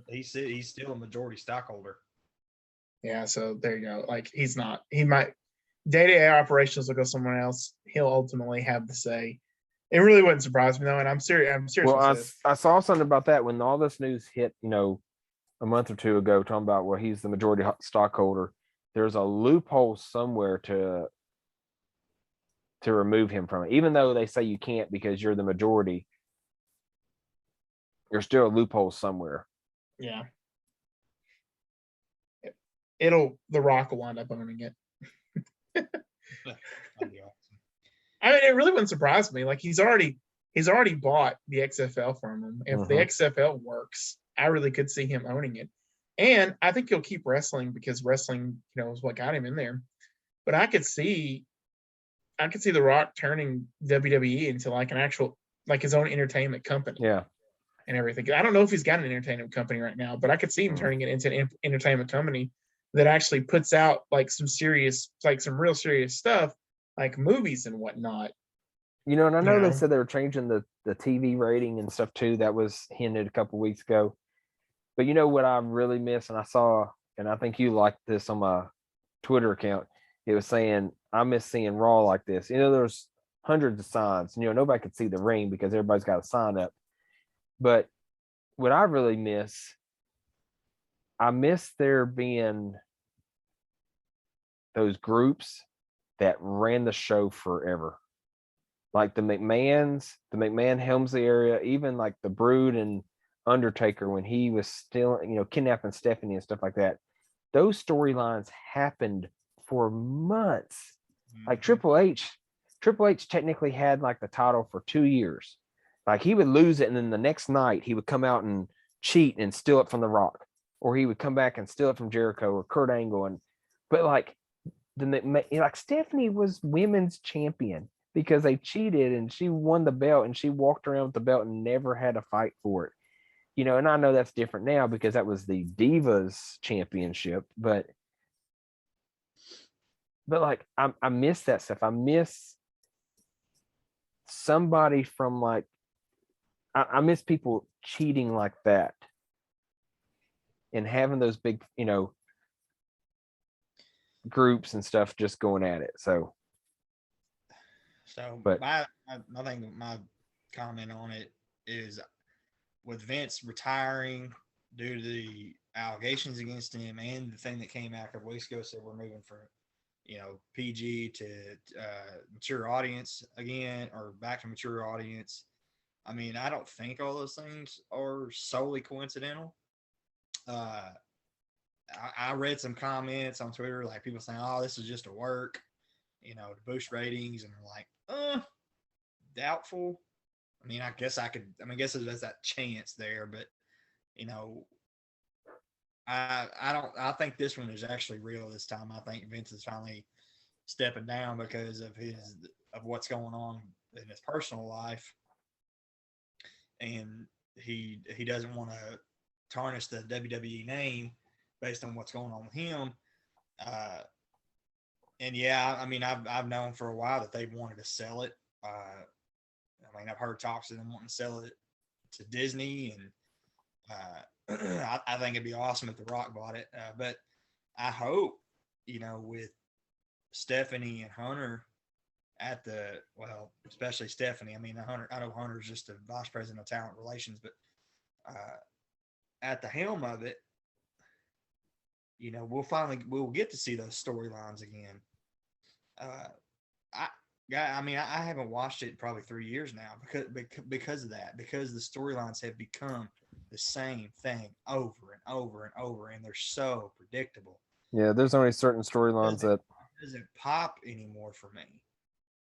he's still a majority stockholder. Yeah, so there you go. Like he's not. He might day-to-day operations will go somewhere else. He'll ultimately have the say. It really wouldn't surprise me though, and I'm serious. I'm serious. Well, I saw something about that when all this news hit, a month or two ago, talking about he's the majority stockholder. There's a loophole somewhere to remove him from it, even though they say you can't because you're the majority. There's still a loophole somewhere. Yeah. The Rock will wind up owning it. I mean, it really wouldn't surprise me. Like he's already bought the XFL from him. If the XFL works, I really could see him owning it. And I think he'll keep wrestling because wrestling, is what got him in there. But I could see The Rock turning WWE into like an actual, like his own entertainment company. Yeah. And everything. I don't know if he's got an entertainment company right now, but I could see him turning it into an entertainment company that actually puts out like some real serious stuff, like movies and whatnot. And I know they said they were changing the TV rating and stuff too. That was hinted a couple weeks ago. But what I really miss, and I saw, and I think you liked this on my Twitter account. It was saying, I miss seeing Raw like this. There's hundreds of signs. Nobody could see the ring because everybody's got a sign up. But what I really miss, I miss there being those groups that ran the show forever. Like the McMahon Helmsley area, even like the Brood and Undertaker when he was still, kidnapping Stephanie and stuff like that. Those storylines happened for months. Like Triple H technically had like the title for 2 years. Like he would lose it, and then the next night he would come out and cheat and steal it from The Rock, or he would come back and steal it from Jericho or Kurt Angle. But like Stephanie was women's champion because they cheated and she won the belt and she walked around with the belt and never had a fight for it. And I know that's different now because that was the Divas Championship, but like I miss that stuff. I miss somebody from like I miss people cheating like that and having those big, groups and stuff just going at it. But my comment on it is with Vince retiring due to the allegations against him and the thing that came out a couple weeks ago said we're moving from PG to mature audience again, or back to mature audience. I mean, I don't think all those things are solely coincidental. I read some comments on Twitter, like people saying, "Oh, this is just a work, to boost ratings," and they're like, doubtful. I mean, I guess there's that chance there, but I think this one is actually real this time. I think Vince is finally stepping down because of what's going on in his personal life, and he doesn't want to tarnish the WWE name based on what's going on with him. And yeah, I mean, I've known for a while that they wanted to sell it. I mean, I've heard talks of them wanting to sell it to Disney, and I think it'd be awesome if The Rock bought it. But I hope, with Stephanie and Hunter especially Stephanie. I mean, I know Hunter's just a vice president of talent relations, but at the helm of it, we'll get to see those storylines again. I haven't watched it in probably 3 years now because of that, because the storylines have become the same thing over and over and over, and they're so predictable. Yeah, there's only certain storylines that doesn't pop anymore for me.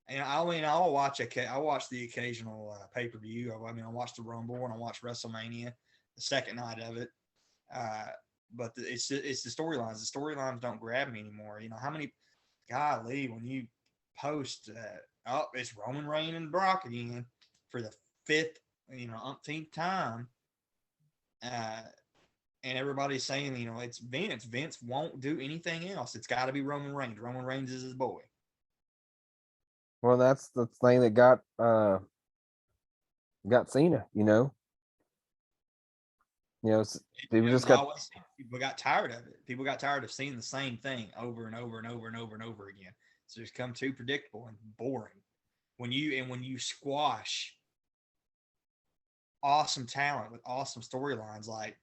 And I mean, I'll watch the occasional pay-per-view. I mean, I watched the Rumble and I watched WrestleMania, the second night of it. But it's the storylines. The storylines don't grab me anymore. You know, how many, golly, when you post, it's Roman Reigns and Brock again for the fifth, umpteenth time. And everybody's saying, it's Vince. Vince won't do anything else. It's got to be Roman Reigns. Roman Reigns is his boy. Well, that's the thing that got Cena. People got tired of it. People got tired of seeing the same thing over and over and over and over and over again. So it's become too predictable and boring. When you squash awesome talent with awesome storylines, like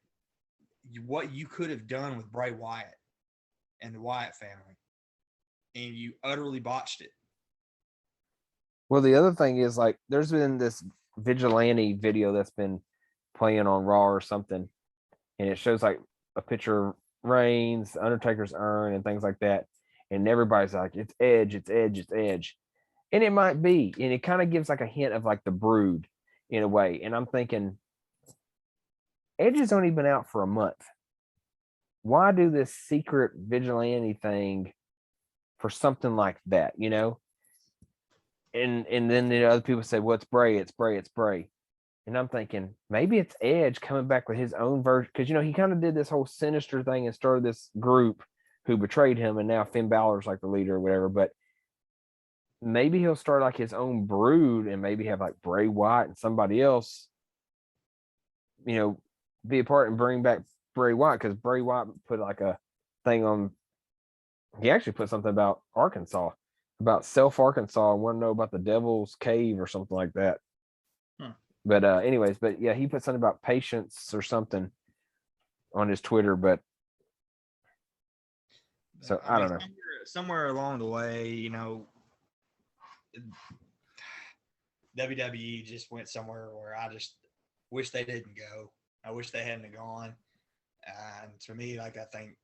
what you could have done with Bray Wyatt and the Wyatt family, and you utterly botched it. Well, the other thing is, like, there's been this vigilante video that's been playing on Raw or something, and it shows like a picture of Reigns, Undertaker's urn, and things like that. And everybody's like, it's Edge, it's Edge, it's Edge. And it might be. And it kind of gives like a hint of like the Brood in a way. And I'm thinking, Edge has only been out for a month. Why do this secret vigilante thing for something like that, And then the other people say, well, it's Bray, it's Bray, it's Bray. And I'm thinking, maybe it's Edge coming back with his own version. Because, he kind of did this whole sinister thing and started this group who betrayed him. And now Finn Balor's like the leader or whatever. But maybe he'll start like his own Brood and maybe have like Bray Wyatt and somebody else, be a part and bring back Bray Wyatt. Because Bray Wyatt put like a thing on. He actually put something about Arkansas, about Self Arkansas. I want to know about the Devil's Cave or something like that. But anyways, yeah, he put something about patience or something on his Twitter. But so I don't know. Somewhere along the way, WWE just went somewhere where I just wish they didn't go. I wish they hadn't gone. And to me, like,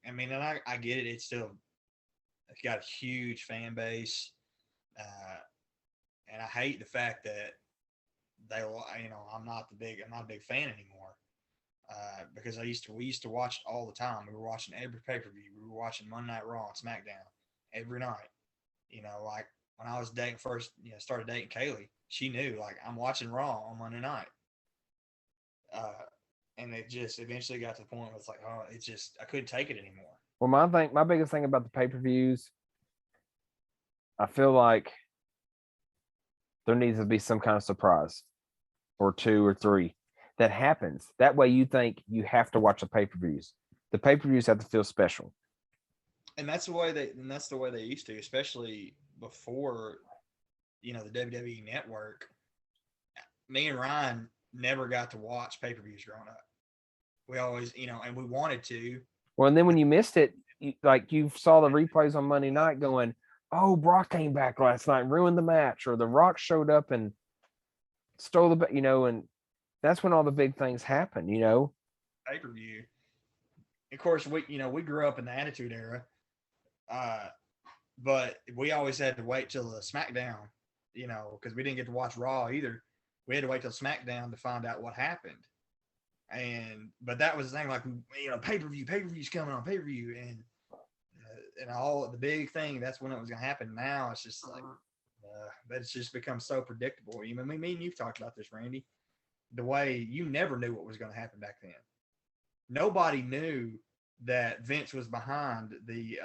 and I get it. It's got a huge fan base. And I hate the fact that I'm not a big fan anymore. Because we used to watch it all the time. We were watching every pay-per-view. We were watching Monday Night Raw and SmackDown every night. Like when I was started dating Kaylee, she knew, like, I'm watching Raw on Monday night. And it just eventually got to the point where it's like, I couldn't take it anymore. Well, my biggest thing about the pay-per-views, I feel like there needs to be some kind of surprise or 2 or 3 that happens. That way you think you have to watch the pay-per-views. The pay-per-views have to feel special. And that's the way they used to, especially before, the WWE network. Me and Ryan never got to watch pay-per-views growing up. We always, and we wanted to. Well, and then when you missed it, you saw the replays on Monday night going, oh, Brock came back last night and ruined the match, or The Rock showed up and stole the, and that's when all the big things happen, Pay-per-view. Of course, we grew up in the Attitude Era, but we always had to wait till the SmackDown, because we didn't get to watch Raw either. We had to wait till SmackDown to find out what happened. But that was the thing, like, pay-per-view's coming on pay-per-view, and all the big thing, that's when it was going to happen. Now it's just like, but it's just become so predictable. Me and you've talked about this, Randy, the way you never knew what was going to happen back then. Nobody knew that Vince was behind the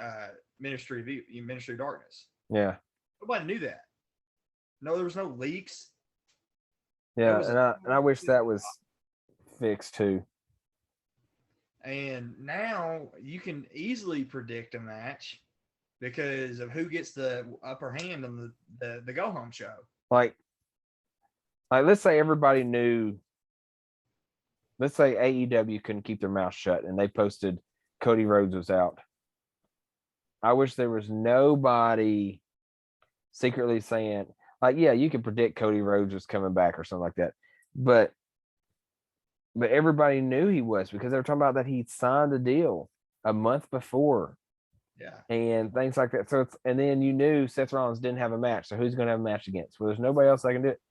Ministry of Darkness. Yeah. Nobody knew that. No, there was no leaks. Yeah, and I wish that was fixed too. And now you can easily predict a match because of who gets the upper hand on the go home show. Like let's say everybody knew. Let's say AEW couldn't keep their mouth shut and they posted Cody Rhodes was out. I wish there was nobody secretly saying, like, yeah, you can predict Cody Rhodes was coming back or something like that. But everybody knew he was, because they were talking about that he signed a deal a month before. Yeah. and things like that. So and then you knew Seth Rollins didn't have a match. So who's going to have a match against? Well, there's nobody else that can do it.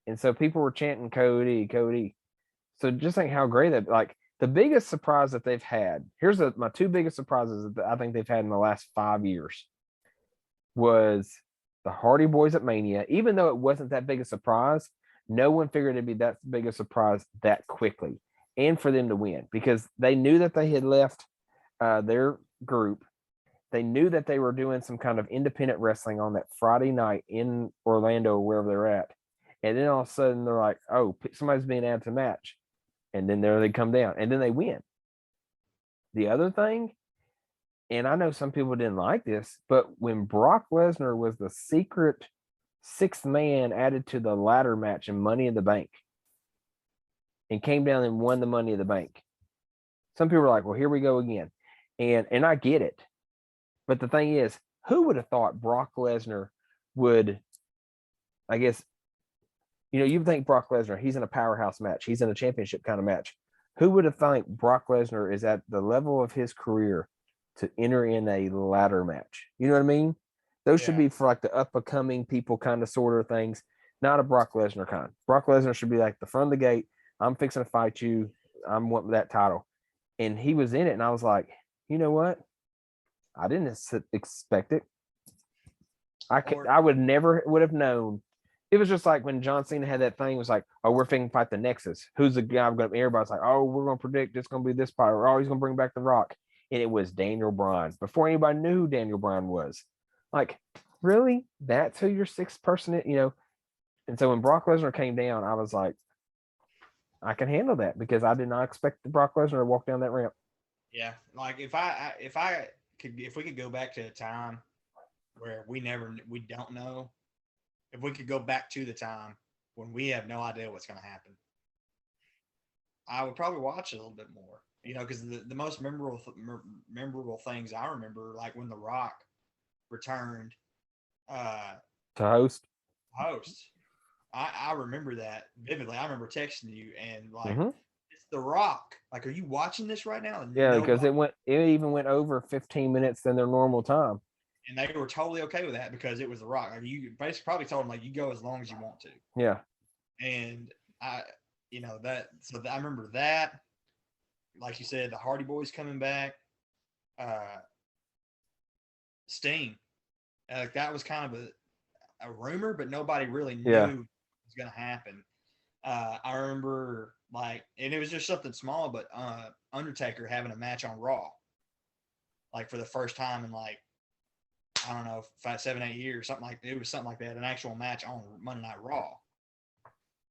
And so people were chanting Cody, Cody. So just think how great that, like, the biggest surprise that they've had. Here's my two biggest surprises that I think they've had in the last 5 years was the Hardy Boys at Mania. Even though it wasn't that big a surprise, no one figured it'd be that big a surprise that quickly, and for them to win because they knew that they had left their group. They knew that they were doing some kind of independent wrestling on that Friday night in Orlando, wherever they're at. And then all of a sudden they're like, oh, somebody's being added to the match. And then there they come down and then they win. The other thing, and I know some people didn't like this, but when Brock Lesnar was the secret sixth man added to the ladder match in Money in the Bank and came down and won the Money in the Bank, some people were like, well, here we go again. And I get it. But the thing is, who would have thought Brock Lesnar would, I guess, you think Brock Lesnar, he's in a powerhouse match. He's in a championship kind of match. Who would have thought Brock Lesnar is at the level of his career to enter in a ladder match? You know what I mean? Those should be for like the up-and-coming people kind of sort of things, not a Brock Lesnar kind. Brock Lesnar should be like the front of the gate. I'm fixing to fight you. I'm wanting that title. And he was in it, and I was like, you know what? I didn't expect it. I would never would have known. It was just like when John Cena had that thing. It was like, oh, we're thinking fight the Nexus. Who's the guy? Everybody's like, oh, we're going to predict it's going to be this part. Or, oh, he's going to bring back The Rock. And it was Daniel Bryan before anybody knew who Daniel Bryan was. Like, really? That's who your sixth person is, And so when Brock Lesnar came down, I was like, I can handle that because I did not expect Brock Lesnar to walk down that ramp. Yeah, like if we could go back to a time where we don't know, if we could go back to the time when we have no idea what's going to happen, I would probably watch it a little bit more, because the most memorable things I remember, like when The Rock returned to host. I remember that vividly. I remember texting you and like, mm-hmm. It's The Rock. Like, are you watching this right now? And yeah, because it even went over 15 minutes than their normal time. And they were totally okay with that because it was The Rock. Like, you basically probably told them, like, you go as long as you want to. Yeah. And I remember that. Like you said, the Hardy Boys coming back. Sting. Like, that was kind of a rumor, but nobody really knew what was going to happen. I remember, like, and it was just something small, but Undertaker having a match on Raw, like for the first time in like, I don't know, 5, 7, 8 years, something like that, an actual match on Monday Night Raw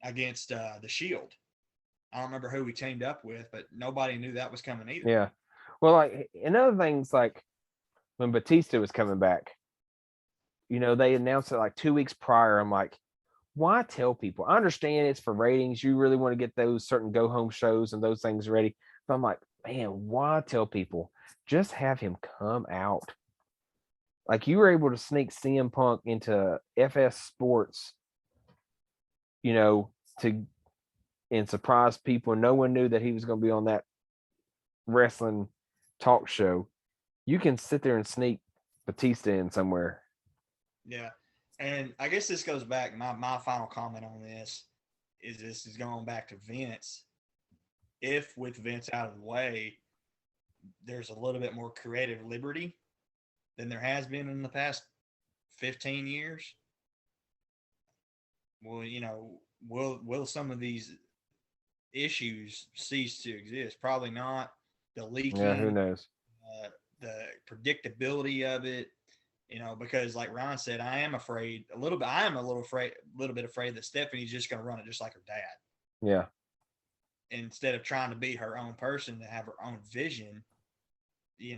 against the Shield. I don't remember who we teamed up with, but nobody knew that was coming either. Yeah. Well, like, and other things, like when Batista was coming back, they announced it like 2 weeks prior. I'm like, why tell people? I understand it's for ratings. You really want to get those certain go home shows and those things ready. But I'm like, man, why tell people? Just have him come out. Like, you were able to sneak CM Punk into FS Sports, and surprise people. No one knew that he was going to be on that wrestling talk show. You can sit there and sneak Batista in somewhere. Yeah. And I guess this goes back, my final comment on this is going back to Vince. If with Vince out of the way, there's a little bit more creative liberty than there has been in the past 15 years. Well, will some of these issues cease to exist? Probably not. The leaking. Yeah, who knows? The predictability of it. Because like Ron said, I am a little bit afraid that Stephanie's just going to run it just like her dad. Yeah. Instead of trying to be her own person, to have her own vision, she's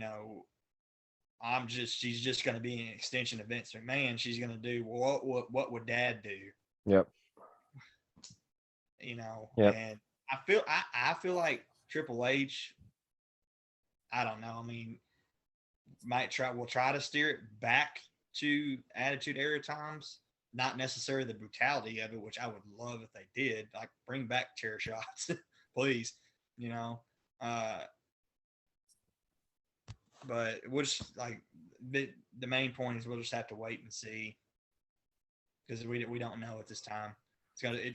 just going to be an extension of Vince McMahon. She's going to do what would Dad do? Yep. Yep. And I feel like Triple H, I don't know. I mean, we'll try to steer it back to Attitude Era times, not necessarily the brutality of it, which I would love if they did. Like, bring back chair shots, please. but we'll just like the main point is we'll just have to wait and see because we don't know at this time.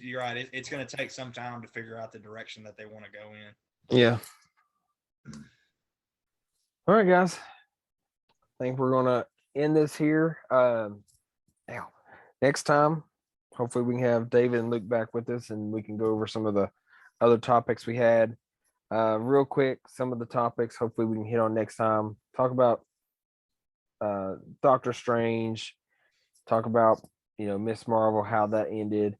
You're right. It's gonna take some time to figure out the direction that they want to go in. Yeah. All right, guys. I think we're gonna end this here. Now, next time, hopefully we can have David and Luke back with us, and we can go over some of the other topics we had. Real quick, some of the topics. Hopefully we can hit on next time. Talk about Doctor Strange. Talk about Miss Marvel, how that ended.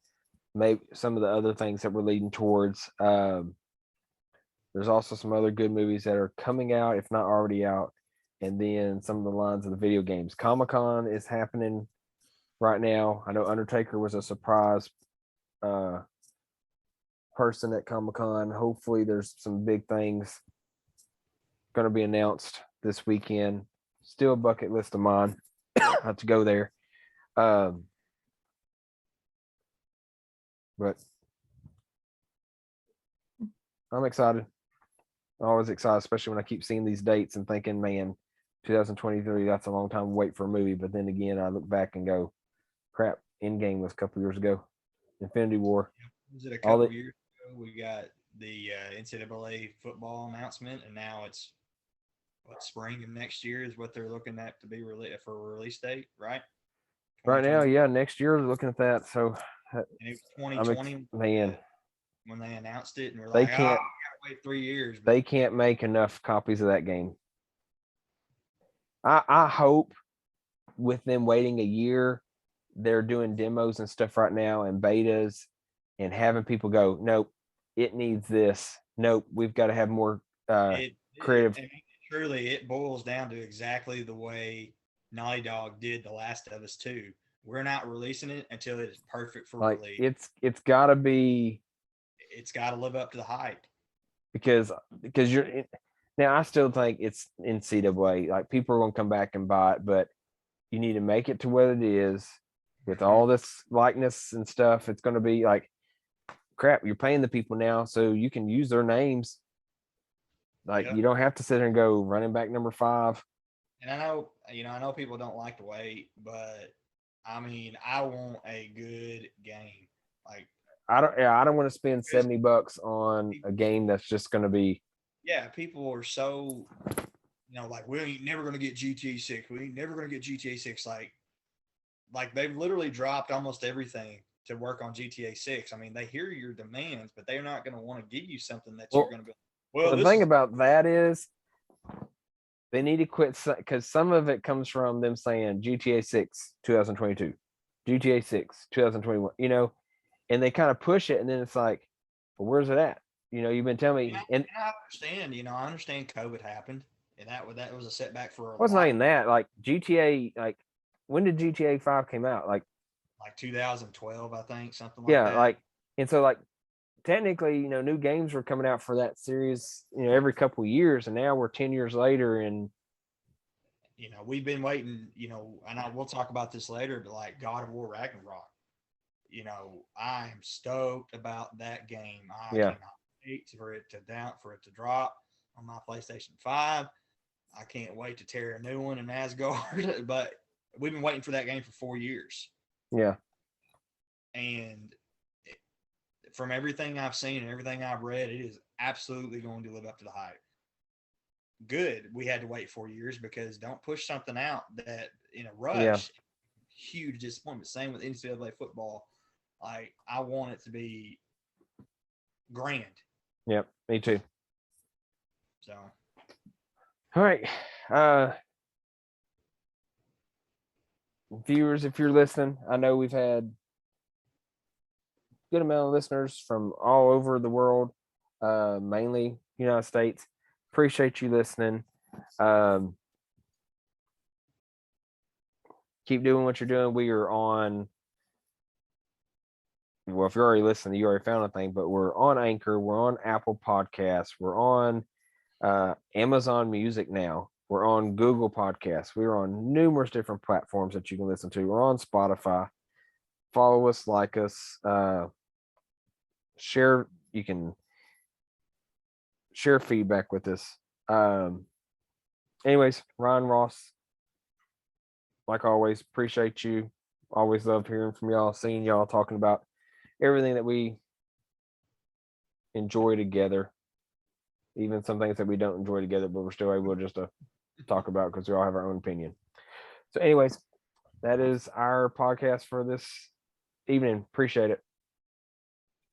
Maybe some of the other things that we're leading towards. There's also some other good movies that are coming out, if not already out. And then some of the lines of the video games. Comic-Con is happening right now. I know Undertaker was a surprise person at Comic-Con. Hopefully there's some big things going to be announced this weekend. Still a bucket list of mine. I have to go there. But I'm excited. Always excited, especially when I keep seeing these dates and thinking, man, 2023, that's a long time to wait for a movie. But then again, I look back and go, crap, Endgame was a couple years ago. Infinity War. Was it a couple years ago? We got the NCAA football announcement, and now it's spring of next year is what they're looking at to be for a release date, right? Right now, yeah, next year looking at that. So and it was 2020, man, when they announced it, and we're they like, can't we gotta wait 3 years. But they can't make enough copies of that game. I hope with them waiting a year, they're doing demos and stuff right now and betas and having people go, nope, it needs this. Nope, we've got to have more creative. Truly, it boils down to exactly the way Naughty Dog did The Last of Us 2. We're not releasing it until it is perfect for release. It's got to be. It's got to live up to the hype. Because you're now, I still think it's NCAA. Like people are going to come back and buy it, but you need to make it to what it is with all this likeness and stuff. It's going to be like crap. You're paying the people now, so you can use their names. Like you don't have to sit there and go running back number 5. And I know people don't like to wait, but I mean, I want a good game. Like I don't want to spend $70 on a game that's just going to be. Yeah, people are so, like we ain't never going to get GTA 6. We ain't never going to get GTA 6. Like they've literally dropped almost everything to work on GTA 6. I mean, they hear your demands, but they're not going to want to give you something that you're going to be. Well, the thing about that is they need to quit because some of it comes from them saying GTA 6 2022, GTA 6 2021, and they kind of push it, and then it's like, well, where's it at? You've been telling me, and I understand. I understand COVID happened, and that was a setback for. What's not even that? Like GTA, like when did GTA 5 came out? Like 2012, I think, something like that. Yeah, and so technically, new games were coming out for that series, every couple of years, and now we're 10 years later, and we've been waiting, and we'll talk about this later, but like God of War Ragnarok, I'm stoked about that game. I cannot wait for it to drop on my PlayStation 5. I can't wait to tear a new one in Asgard, but we've been waiting for that game for 4 years. Yeah. And from everything I've seen and everything I've read, it is absolutely going to live up to the hype. Good. We had to wait 4 years because don't push something out that in a rush. Yeah. Huge disappointment. Same with NCAA football. I want it to be grand. Yep, me too. So. All right. Viewers, if you're listening, I know we've had good amount of listeners from all over the world, mainly United States. Appreciate you listening. Keep doing what you're doing. We are on, well, if you're already listening, you already found a thing, but we're on Anchor, we're on Apple Podcasts, we're on Amazon Music now, we're on Google Podcasts, we're on numerous different platforms that you can listen to. We're on Spotify. Follow us, like us, share. You can share feedback with us. anyways, Ryan, Ross, like always, appreciate you. Always loved hearing from y'all, seeing y'all, talking about everything that we enjoy together, even some things that we don't enjoy together, but we're still able just to talk about because we all have our own opinion. So, anyways, that is our podcast for this evening. Appreciate it.